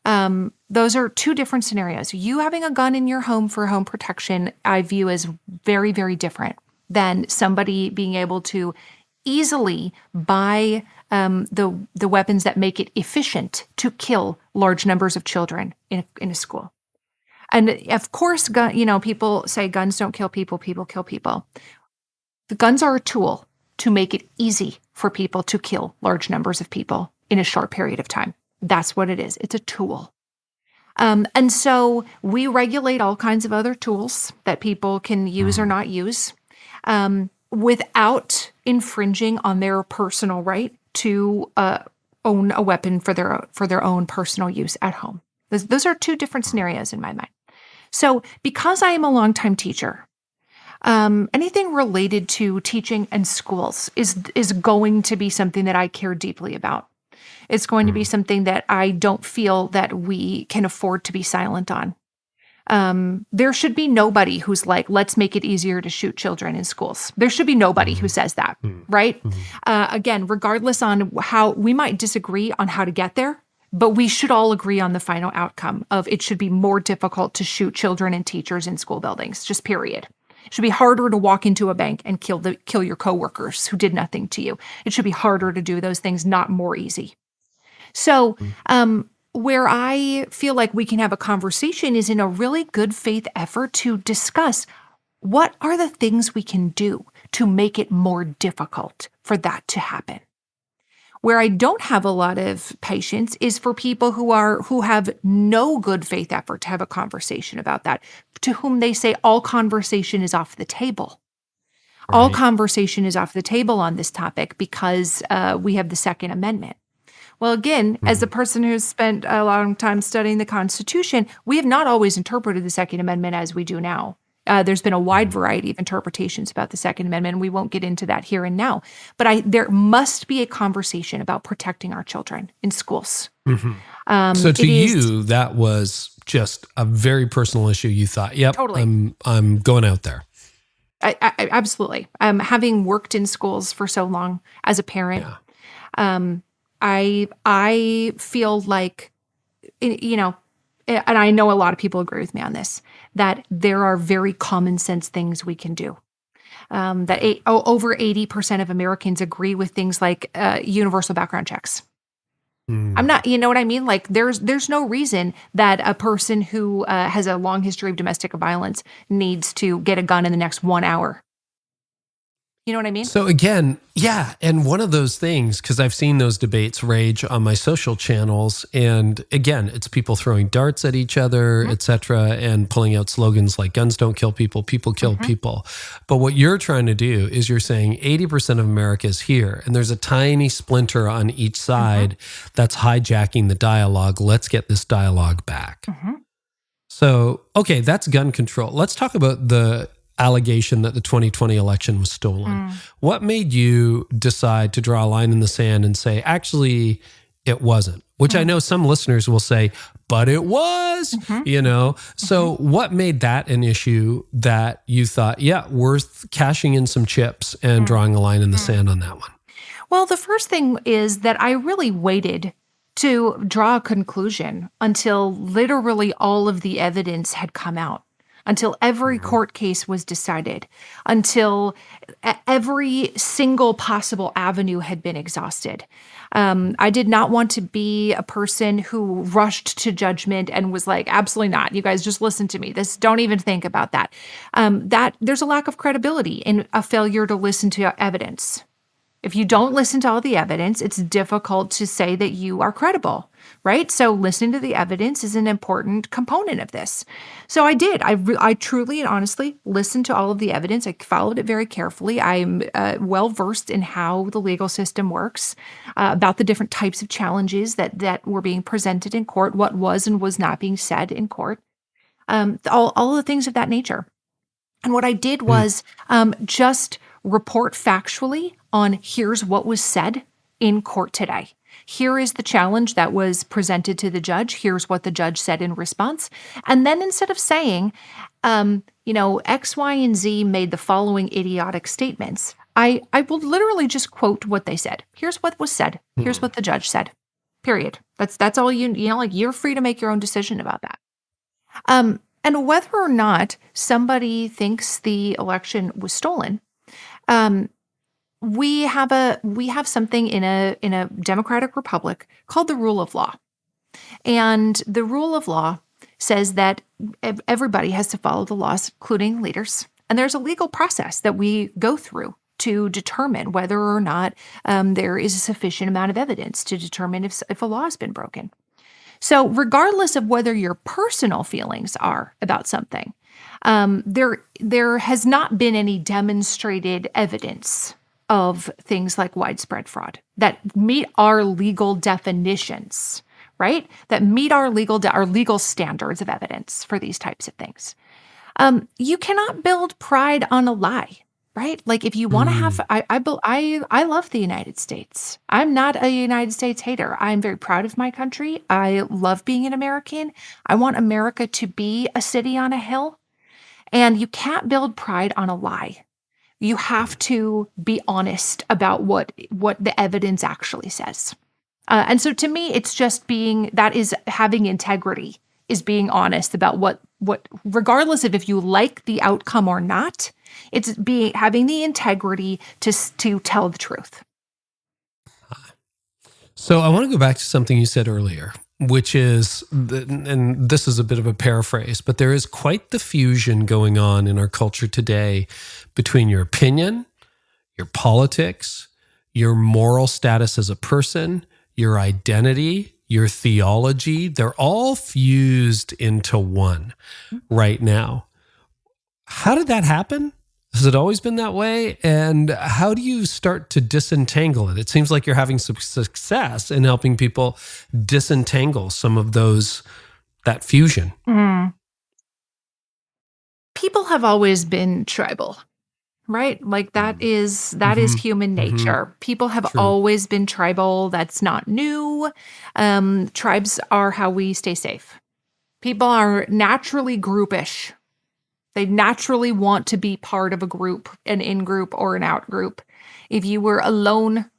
Those are two different scenarios. You having a gun in your home for home protection, I view as very, very different than somebody being able to easily buy the weapons that make it efficient to kill large numbers of children in a school. And of course, people say guns don't kill people, people kill people. The guns are a tool to make it easy for people to kill large numbers of people in a short period of time. That's what it is. It's a tool. And so we regulate all kinds of other tools that people can use or not use without infringing on their personal right to own a weapon for their own personal use at home. Those are two different scenarios in my mind. So because I am a longtime teacher, anything related to teaching and schools is going to be something that I care deeply about. It's going to be something that I don't feel that we can afford to be silent on. There should be nobody who's like, let's make it easier to shoot children in schools. There should be nobody who says that, right? Again, regardless on how we might disagree on how to get there, but we should all agree on the final outcome of it should be more difficult to shoot children and teachers in school buildings, just period. It should be harder to walk into a bank and kill your coworkers who did nothing to you. It should be harder to do those things, not more easy. So, where I feel like we can have a conversation is in a really good faith effort to discuss what are the things we can do to make it more difficult for that to happen. Where I don't have a lot of patience is for people who have no good faith effort to have a conversation about that, to whom they say all conversation is off the table. Right. All conversation is off the table on this topic because we have the Second Amendment. Well, again, as a person who's spent a long time studying the Constitution, we have not always interpreted the Second Amendment as we do now. There's been a wide variety of interpretations about the Second Amendment, and we won't get into that here and now. But there must be a conversation about protecting our children in schools. So to you, that was just a very personal issue. You thought, yep, totally. I'm going out there. I absolutely. Having worked in schools for so long as a parent, I feel like, and I know a lot of people agree with me on this, that there are very common sense things we can do. Over 80% of Americans agree with things like universal background checks. I'm not, you know what I mean? Like there's no reason that a person who has a long history of domestic violence needs to get a gun in the next 1 hour. You know what I mean? So again, yeah. And one of those things, because I've seen those debates rage on my social channels. And again, it's people throwing darts at each other, et cetera, and pulling out slogans like guns don't kill people, people kill people. But what you're trying to do is you're saying 80% of America is here. And there's a tiny splinter on each side that's hijacking the dialogue. Let's get this dialogue back. So, okay, that's gun control. Let's talk about the allegation that the 2020 election was stolen. What made you decide to draw a line in the sand and say, actually, it wasn't? Which I know some listeners will say, but it was, So what made that an issue that you thought, yeah, worth cashing in some chips and drawing a line in the sand on that one? Well, the first thing is that I really waited to draw a conclusion until literally all of the evidence had come out. Until every court case was decided, until every single possible avenue had been exhausted. I did not want to be a person who rushed to judgment and was like, absolutely not. You guys just listen to me. Don't even think about that. That there's a lack of credibility in a failure to listen to evidence. If you don't listen to all the evidence, it's difficult to say that you are credible, right? So listening to the evidence is an important component of this. So I did. I truly and honestly listened to all of the evidence. I followed it very carefully. I'm well-versed in how the legal system works, about the different types of challenges that were being presented in court, what was and was not being said in court, all of the things of that nature. And what I did was just report factually on here's what was said in court today. Here is the challenge that was presented to the judge. Here's what the judge said in response. And then instead of saying, X, Y, and Z made the following idiotic statements, I will literally just quote what they said. Here's what was said. Here's what the judge said. Period. That's all you're free to make your own decision about that. And whether or not somebody thinks the election was stolen, we have something in a democratic republic called the rule of law. And the rule of law says that everybody has to follow the laws, including leaders. And there's a legal process that we go through to determine whether or not there is a sufficient amount of evidence to determine if a law has been broken. So regardless of whether your personal feelings are about something, there has not been any demonstrated evidence of things like widespread fraud that meet our legal definitions, right? That meet our legal standards of evidence for these types of things. You cannot build pride on a lie, right? Like if you want to have, I love the United States. I'm not a United States hater. I'm very proud of my country. I love being an American. I want America to be a city on a hill. And you can't build pride on a lie. You have to be honest about what the evidence actually says. And so to me, it's just that is having integrity, is being honest about what regardless of if you like the outcome or not, it's having the integrity to tell the truth. So I want to go back to something you said earlier, which is, and this is a bit of a paraphrase, but there is quite the fusion going on in our culture today between your opinion, your politics, your moral status as a person, your identity, your theology. They're all fused into one right now. How did that happen? Has it always been that way? And how do you start to disentangle it? It seems like you're having some success in helping people disentangle some of that fusion. People have always been tribal, right? Like that is human nature. People have always been tribal. That's not new. Tribes are how we stay safe. People are naturally groupish. They naturally want to be part of a group, an in-group or an out-group. If you were alone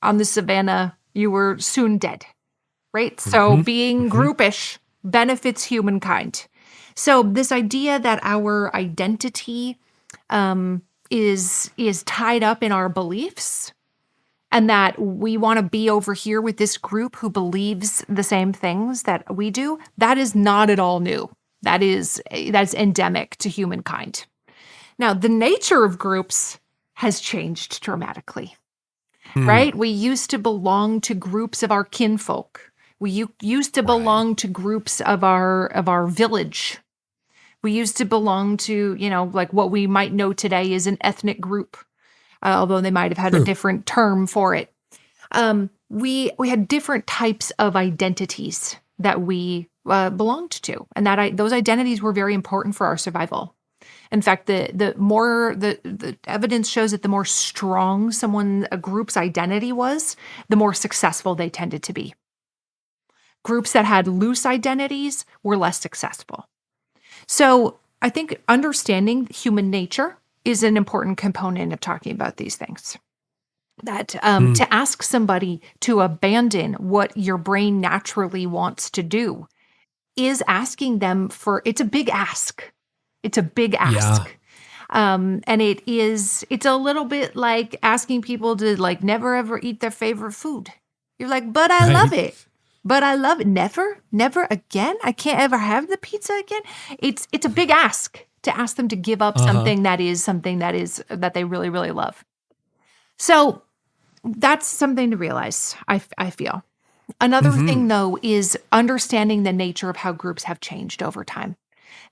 on the savannah, you were soon dead, right? So being groupish benefits humankind. So this idea that our identity is tied up in our beliefs and that we want to be over here with this group who believes the same things that we do, that is not at all new. That's endemic to humankind. Now, the nature of groups has changed dramatically, right? We used to belong to groups of our kinfolk. We used to belong to groups of our village. We used to belong to, like what we might know today is an ethnic group, although they might have had a different term for it. We had different types of identities that we belonged to, and that those identities were very important for our survival. In fact, the evidence shows that the more strong a group's identity was, the more successful they tended to be. Groups that had loose identities were less successful. So I think understanding human nature is an important component of talking about these things. That to ask somebody to abandon what your brain naturally wants to do is asking them it's a big ask. It's a big ask. Yeah. And it's a little bit like asking people to like never ever eat their favorite food. You're like, but I love it. But I love it. Never again. I can't ever have the pizza again. It's a big ask to ask them to give up something that they really, really love. So that's something to realize, I feel. Another thing, though, is understanding the nature of how groups have changed over time.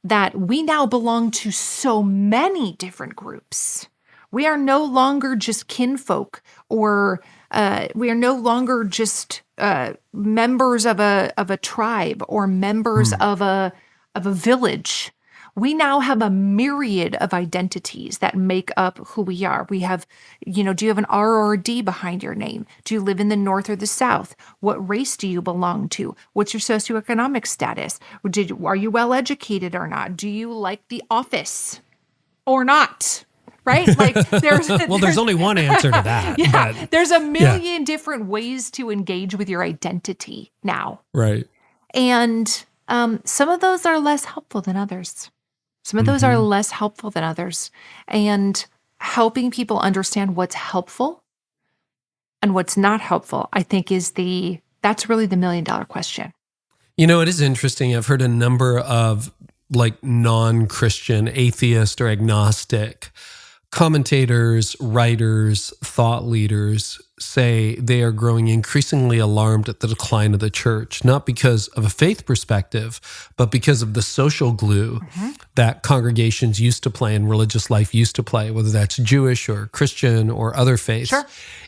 That we now belong to so many different groups. We are no longer just kinfolk, or we are no longer just members of a tribe or members of a village. We now have a myriad of identities that make up who we are. We have, do you have an R or a D behind your name? Do you live in the North or the South? What race do you belong to? What's your socioeconomic status? Are you well educated or not? Do you like The Office or not? Right? Like there's only one answer to that. Yeah, but, there's a million different ways to engage with your identity now. Right. And some of those are less helpful than others. Some of those are less helpful than others. And helping people understand what's helpful and what's not helpful, I think that's really the $1 million question. It is interesting. I've heard a number of like non-Christian, atheist or agnostic commentators, writers, thought leaders say they are growing increasingly alarmed at the decline of the church, not because of a faith perspective, but because of the social glue that congregations used to play and religious life used to play, whether that's Jewish or Christian or other faiths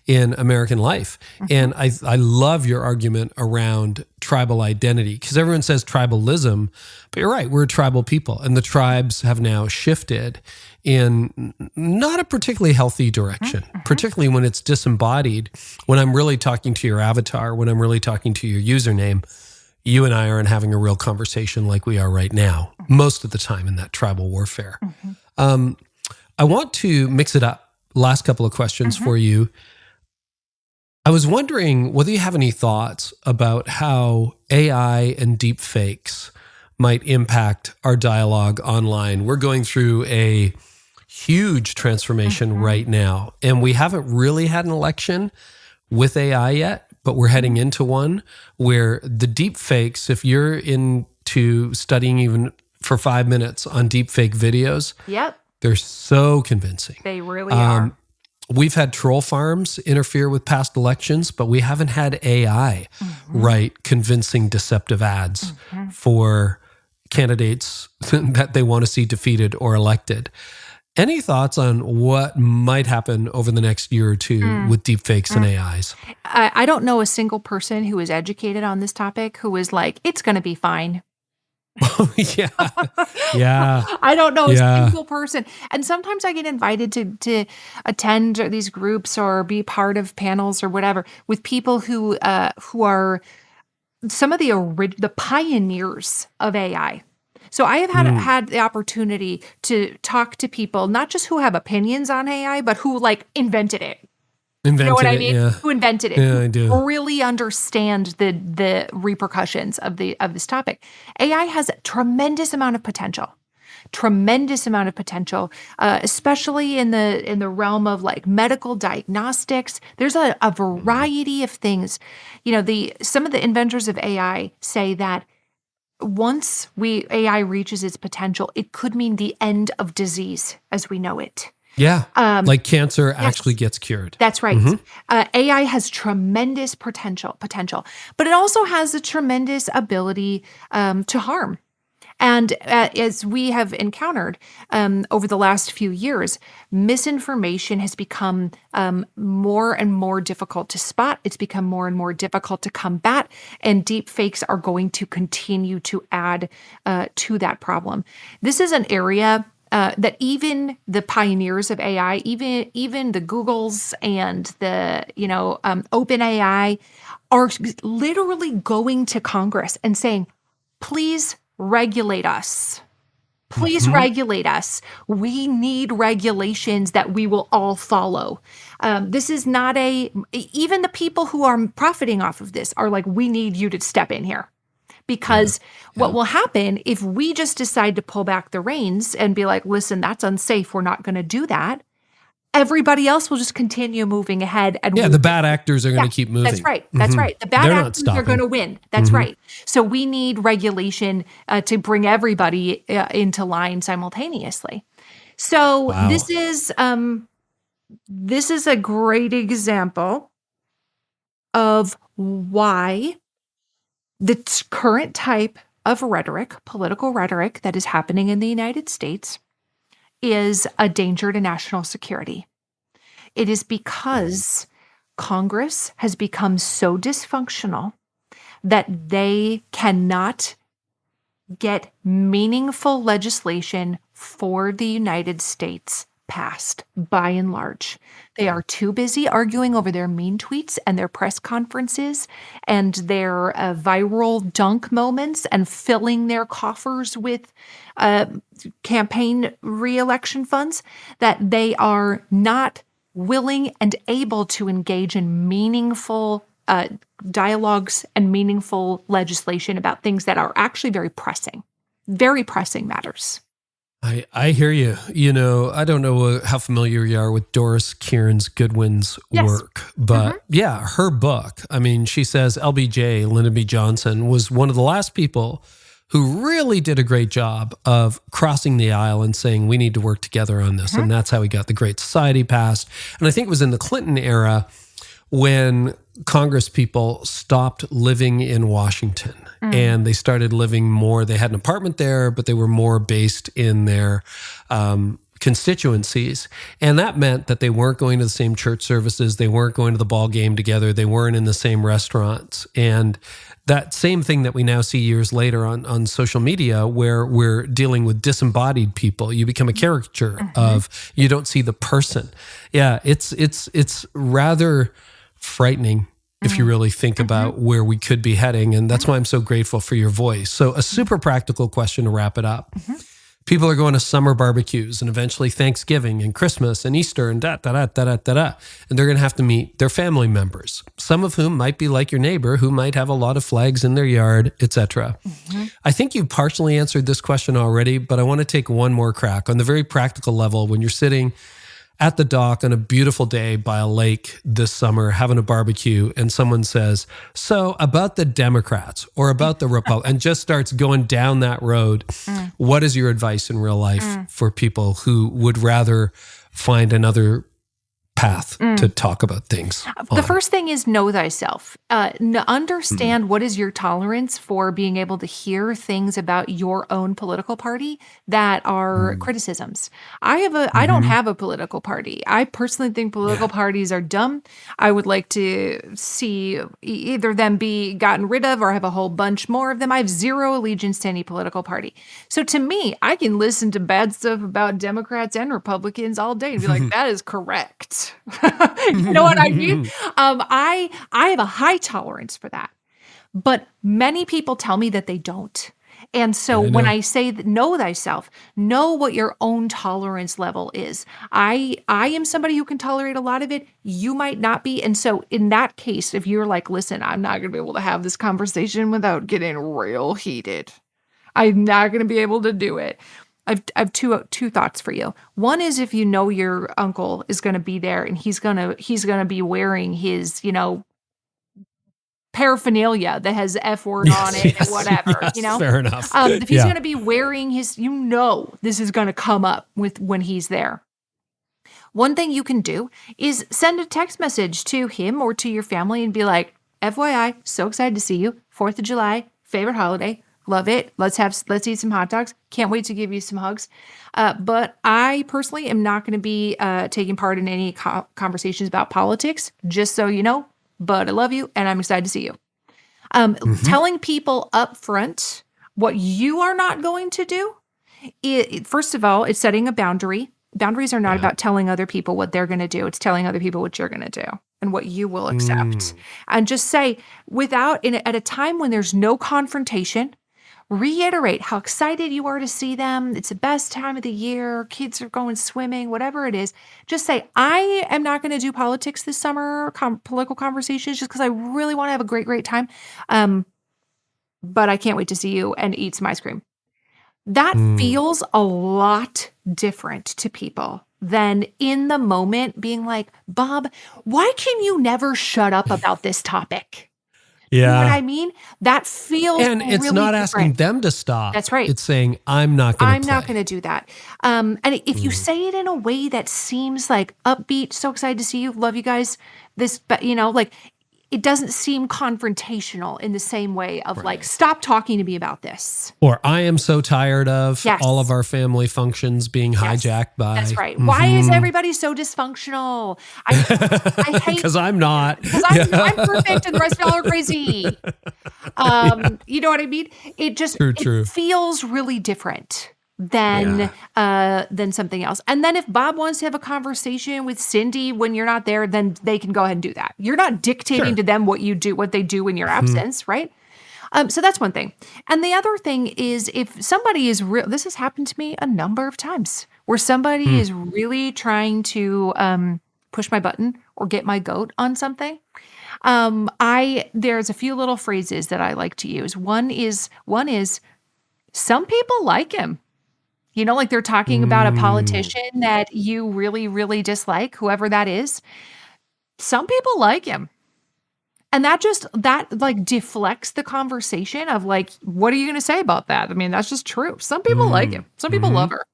in American life. And I love your argument around tribal identity, because everyone says tribalism, but you're right, we're a tribal people, and the tribes have now shifted in not a particularly healthy direction, particularly when it's disembodied. When I'm really talking to your avatar, when I'm really talking to your username, you and I aren't having a real conversation like we are right now, most of the time in that tribal warfare. I want to mix it up. Last couple of questions for you. I was wondering whether you have any thoughts about how AI and deepfakes might impact our dialogue online. We're going through a huge transformation right now, and we haven't really had an election with AI yet, but we're heading into one where the deepfakes, if you're into studying even for 5 minutes on deepfake videos, they're so convincing. They really are. We've had troll farms interfere with past elections, but we haven't had AI write convincing deceptive ads for candidates that they want to see defeated or elected. Any thoughts on what might happen over the next year or two with deepfakes and AIs? I don't know a single person who is educated on this topic who is like, it's going to be fine. Yeah. I don't know a single person. And sometimes I get invited to attend these groups or be part of panels or whatever with people who are some of the pioneers of AI. So I have had the opportunity to talk to people, not just who have opinions on AI, but who like invented it. You know what I mean? Who invented it? Yeah, I do. Really understand the repercussions of this topic. AI has a tremendous amount of potential, especially in the realm of like medical diagnostics. There's a variety of things. You know, some of the inventors of AI say that once AI reaches its potential, it could mean the end of disease as we know it. Yeah, like cancer actually gets cured. That's right. AI has tremendous potential, but it also has a tremendous ability to harm. And as we have encountered over the last few years, misinformation has become more and more difficult to spot. It's become more and more difficult to combat, and deepfakes are going to continue to add to that problem. This is an area that even the pioneers of AI, even the Googles and the OpenAI, are literally going to Congress and saying, "Please regulate us. Please regulate us. We need regulations that we will all follow." This is not even the people who are profiting off of this are like, "We need you to step in here." Because what will happen if we just decide to pull back the reins and be like, "Listen, that's unsafe. We're not going to do that." Everybody else will just continue moving ahead. And the bad actors are going to keep moving. That's right. That's right. The bad actors are going to win. That's right. So we need regulation to bring everybody into line simultaneously. So this is a great example of why the current type of rhetoric, political rhetoric that is happening in the United States is a danger to national security. It is because Congress has become so dysfunctional that they cannot get meaningful legislation for the United States passed, by and large. They are too busy arguing over their mean tweets and their press conferences and their viral dunk moments and filling their coffers with campaign re-election funds, that they are not willing and able to engage in meaningful dialogues and meaningful legislation about things that are actually very pressing matters. I hear you. You know, I don't know how familiar you are with Doris Kearns Goodwin's work, but her book, I mean, she says LBJ, Lyndon B. Johnson, was one of the last people who really did a great job of crossing the aisle and saying, we need to work together on this. And that's how we got the Great Society passed. And I think it was in the Clinton era when Congress people stopped living in Washington and they started living more. They had an apartment there, but they were more based in their constituencies. And that meant that they weren't going to the same church services. They weren't going to the ball game together. They weren't in the same restaurants. And that same thing that we now see years later on social media, where we're dealing with disembodied people. You become a caricature of, you don't see the person. Yeah, it's rather frightening if you really think about where we could be heading. And that's why I'm so grateful for your voice. So a super practical question to wrap it up. People are going to summer barbecues and eventually Thanksgiving and Christmas and Easter and da-da-da-da-da-da. And they're going to have to meet their family members, some of whom might be like your neighbor who might have a lot of flags in their yard, etc. I think you partially answered this question already, but I want to take one more crack on the very practical level. When you're sitting at the dock on a beautiful day by a lake this summer, having a barbecue, and someone says, so about the Democrats or about the Republicans, and just starts going down that road, what is your advice in real life for people who would rather find another path to talk about things? The first thing is know thyself. Understand what is your tolerance for being able to hear things about your own political party that are criticisms. I don't have a political party. I personally think political parties are dumb. I would like to see either them be gotten rid of or have a whole bunch more of them. I have zero allegiance to any political party. So to me, I can listen to bad stuff about Democrats and Republicans all day and be like, that is correct. You know what I mean? I have a high tolerance for that, but many people tell me that they don't. And so when I say that, know thyself, know what your own tolerance level is. I am somebody who can tolerate a lot of it. You might not be. And so in that case, if you're like, listen, I'm not going to be able to have this conversation without getting real heated. I'm not going to be able to do it. I've two thoughts for you. One is, if you know your uncle is going to be there and he's going to be wearing his, paraphernalia that has F word on it and whatever, Fair enough. If he's going to be wearing his, this is going to come up when he's there. One thing you can do is send a text message to him or to your family and be like, FYI, so excited to see you. 4th of July, favorite holiday. Love it. Let's eat some hot dogs. Can't wait to give you some hugs. But I personally am not going to be taking part in any conversations about politics, just so you know. But I love you and I'm excited to see you. Telling people up front what you are not going to do. First of all, it's setting a boundary. Boundaries are not about telling other people what they're going to do. It's telling other people what you're going to do and what you will accept. And just say, at a time when there's no confrontation, reiterate how excited you are to see them. It's the best time of the year. Kids are going swimming, whatever it is. Just say, I am not going to do politics this summer, political conversations, just because I really want to have a great, great time. But I can't wait to see you and eat some ice cream. That feels a lot different to people than in the moment being like, Bob, why can you never shut up about this topic? You know what I mean? That feels and it's really not different. Asking them to stop. That's right. It's saying, I'm not going to do that. And if you say it in a way that seems like upbeat, so excited to see you, love you guys, but it doesn't seem confrontational in the same way of like, stop talking to me about this. Or I am so tired of all of our family functions being hijacked by. That's right. Why is everybody so dysfunctional? I hate. Because I'm not. Because I'm perfect and the rest of y'all are crazy. You know what I mean? It just it feels really different than something else. And then if Bob wants to have a conversation with Cindy when you're not there, then they can go ahead and do that. You're not dictating to them what they do in your absence, right? So that's one thing. And the other thing is, if somebody is this has happened to me a number of times, where somebody is really trying to push my button or get my goat on something. There's a few little phrases that I like to use. One is some people like him. Like they're talking about a politician that you really, really dislike, whoever that is. Some people like him. And that deflects the conversation of like, what are you going to say about that? I mean, that's just true. Some people like him. Some people love her.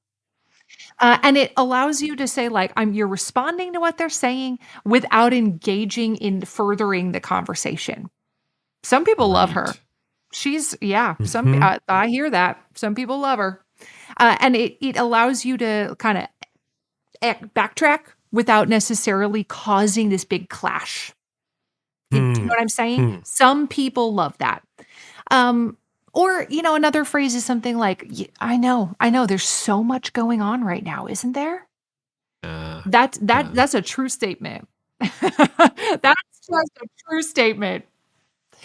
And it allows you to say, like, you're responding to what they're saying without engaging in furthering the conversation. Some people love her. I hear that. Some people love her. And it allows you to kind of backtrack without necessarily causing this big clash. Do you know what I'm saying? Some people love that. Or, another phrase is something like, I know, there's so much going on right now, isn't there? That's a true statement. That's just a true statement.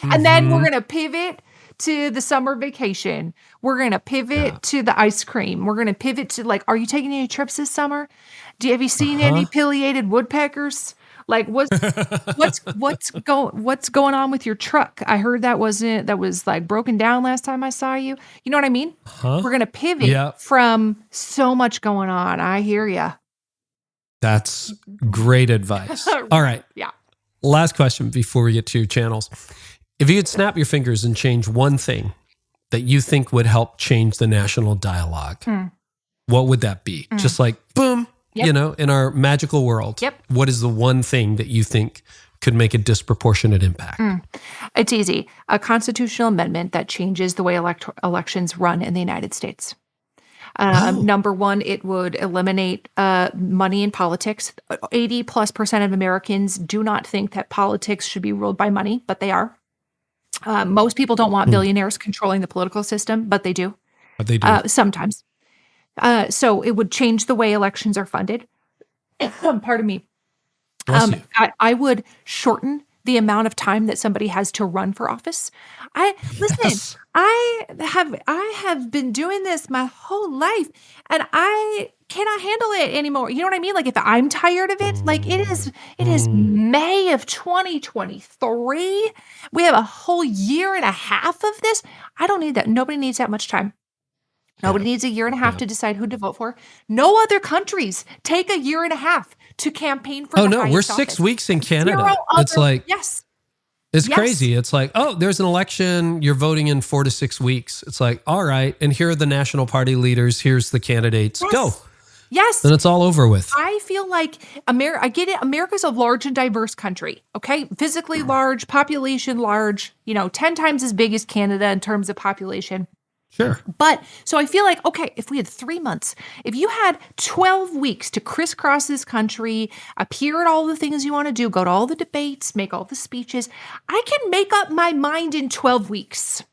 And then we're going to pivot to the summer vacation. We're going to pivot to the ice cream. We're going to pivot to, like, are you taking any trips this summer? Have you seen any pileated woodpeckers? Like, what's going on with your truck? I heard that was like broken down last time I saw you. You know what I mean? We're going to pivot from so much going on. I hear you. That's great advice. All right. Yeah. Last question before we get to your channels. If you could snap your fingers and change one thing that you think would help change the national dialogue, what would that be? Just like, boom, in our magical world, what is the one thing that you think could make a disproportionate impact? It's easy. A constitutional amendment that changes the way elections run in the United States. Number one, it would eliminate money in politics. 80+% of Americans do not think that politics should be ruled by money, but they are. Most people don't want billionaires controlling the political system, but they do. But they do. Sometimes. So it would change the way elections are funded. Pardon me. I would shorten the amount of time that somebody has to run for office. Listen, I have been doing this my whole life, and I cannot handle it anymore. You know what I mean? Like, if I'm tired of it, like it is May of 2023. We have a whole year and a half of this. I don't need that. Nobody needs that much time. Nobody needs a year and a half to decide who to vote for. No other countries take a year and a half to campaign for the highest we're office. 6 weeks in Canada. It's like, it's crazy. It's like, there's an election. You're voting in 4 to 6 weeks. It's like, all right. And here are the national party leaders. Here's the candidates. Go. Yes. And it's all over with. I feel like I get it. America's a large and diverse country. Okay. Physically large, population large, 10 times as big as Canada in terms of population. Sure. But so I feel like, okay, if we had 3 months, if you had 12 weeks to crisscross this country, appear at all the things you want to do, go to all the debates, make all the speeches, I can make up my mind in 12 weeks.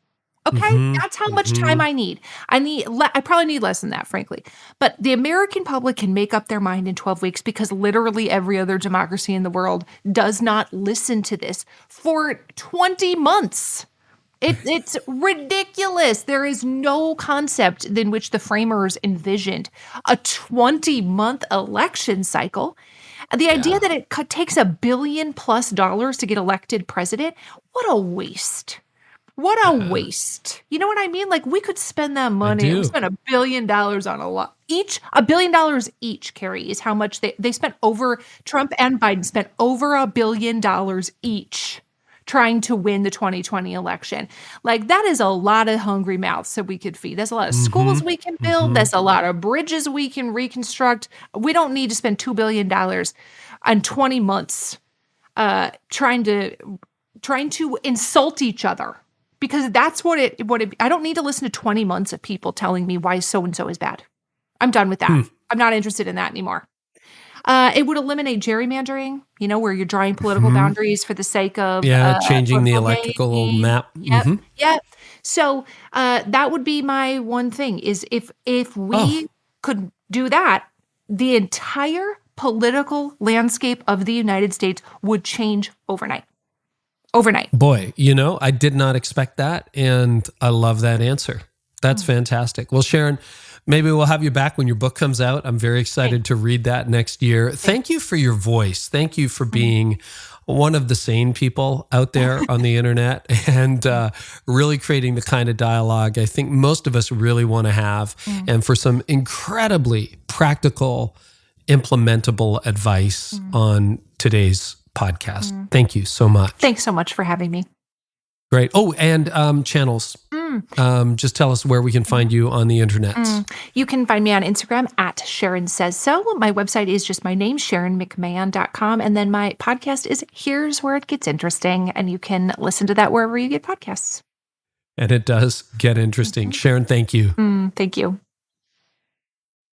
Okay. That's how much time I need. I probably need less than that, frankly. But the American public can make up their mind in 12 weeks because literally every other democracy in the world does not listen to this for 20 months. It's ridiculous. There is no concept in which the framers envisioned a 20-month election cycle. The idea that it takes $1 billion+ to get elected president, what a waste. What a waste. You know what I mean? Like, we could spend that money. We spend $1 billion on a lot. $1 billion each, Carey, is how much they spent over. Trump and Biden spent over $1 billion each trying to win the 2020 election. Like, that is a lot of hungry mouths that we could feed. That's a lot of schools we can build. That's a lot of bridges we can reconstruct. We don't need to spend $2 billion on 20 months trying to insult each other. Because that's what it I don't need to listen to 20 months of people telling me why so-and-so is bad. I'm done with that. I'm not interested in that anymore. It would eliminate gerrymandering, where you're drawing political boundaries for the sake of changing the electrical map. Yep. So that would be my one thing is if we could do that, the entire political landscape of the United States would change overnight. Boy, I did not expect that, and I love that answer. That's fantastic. Well, Sharon, maybe we'll have you back when your book comes out. I'm very excited to read that next year. Thank you for your voice. Thank you for being one of the sane people out there on the internet and really creating the kind of dialogue I think most of us really want to have, and for some incredibly practical, implementable advice on today's podcast. Thank you so much. Thanks so much for having me. Great. Oh, and channels. Just tell us where we can find you on the internet. You can find me on Instagram at Sharon Says So. My website is just my name, SharonMcMahon.com. And then my podcast is Here's Where It Gets Interesting. And you can listen to that wherever you get podcasts. And it does get interesting. Sharon, thank you. Thank you.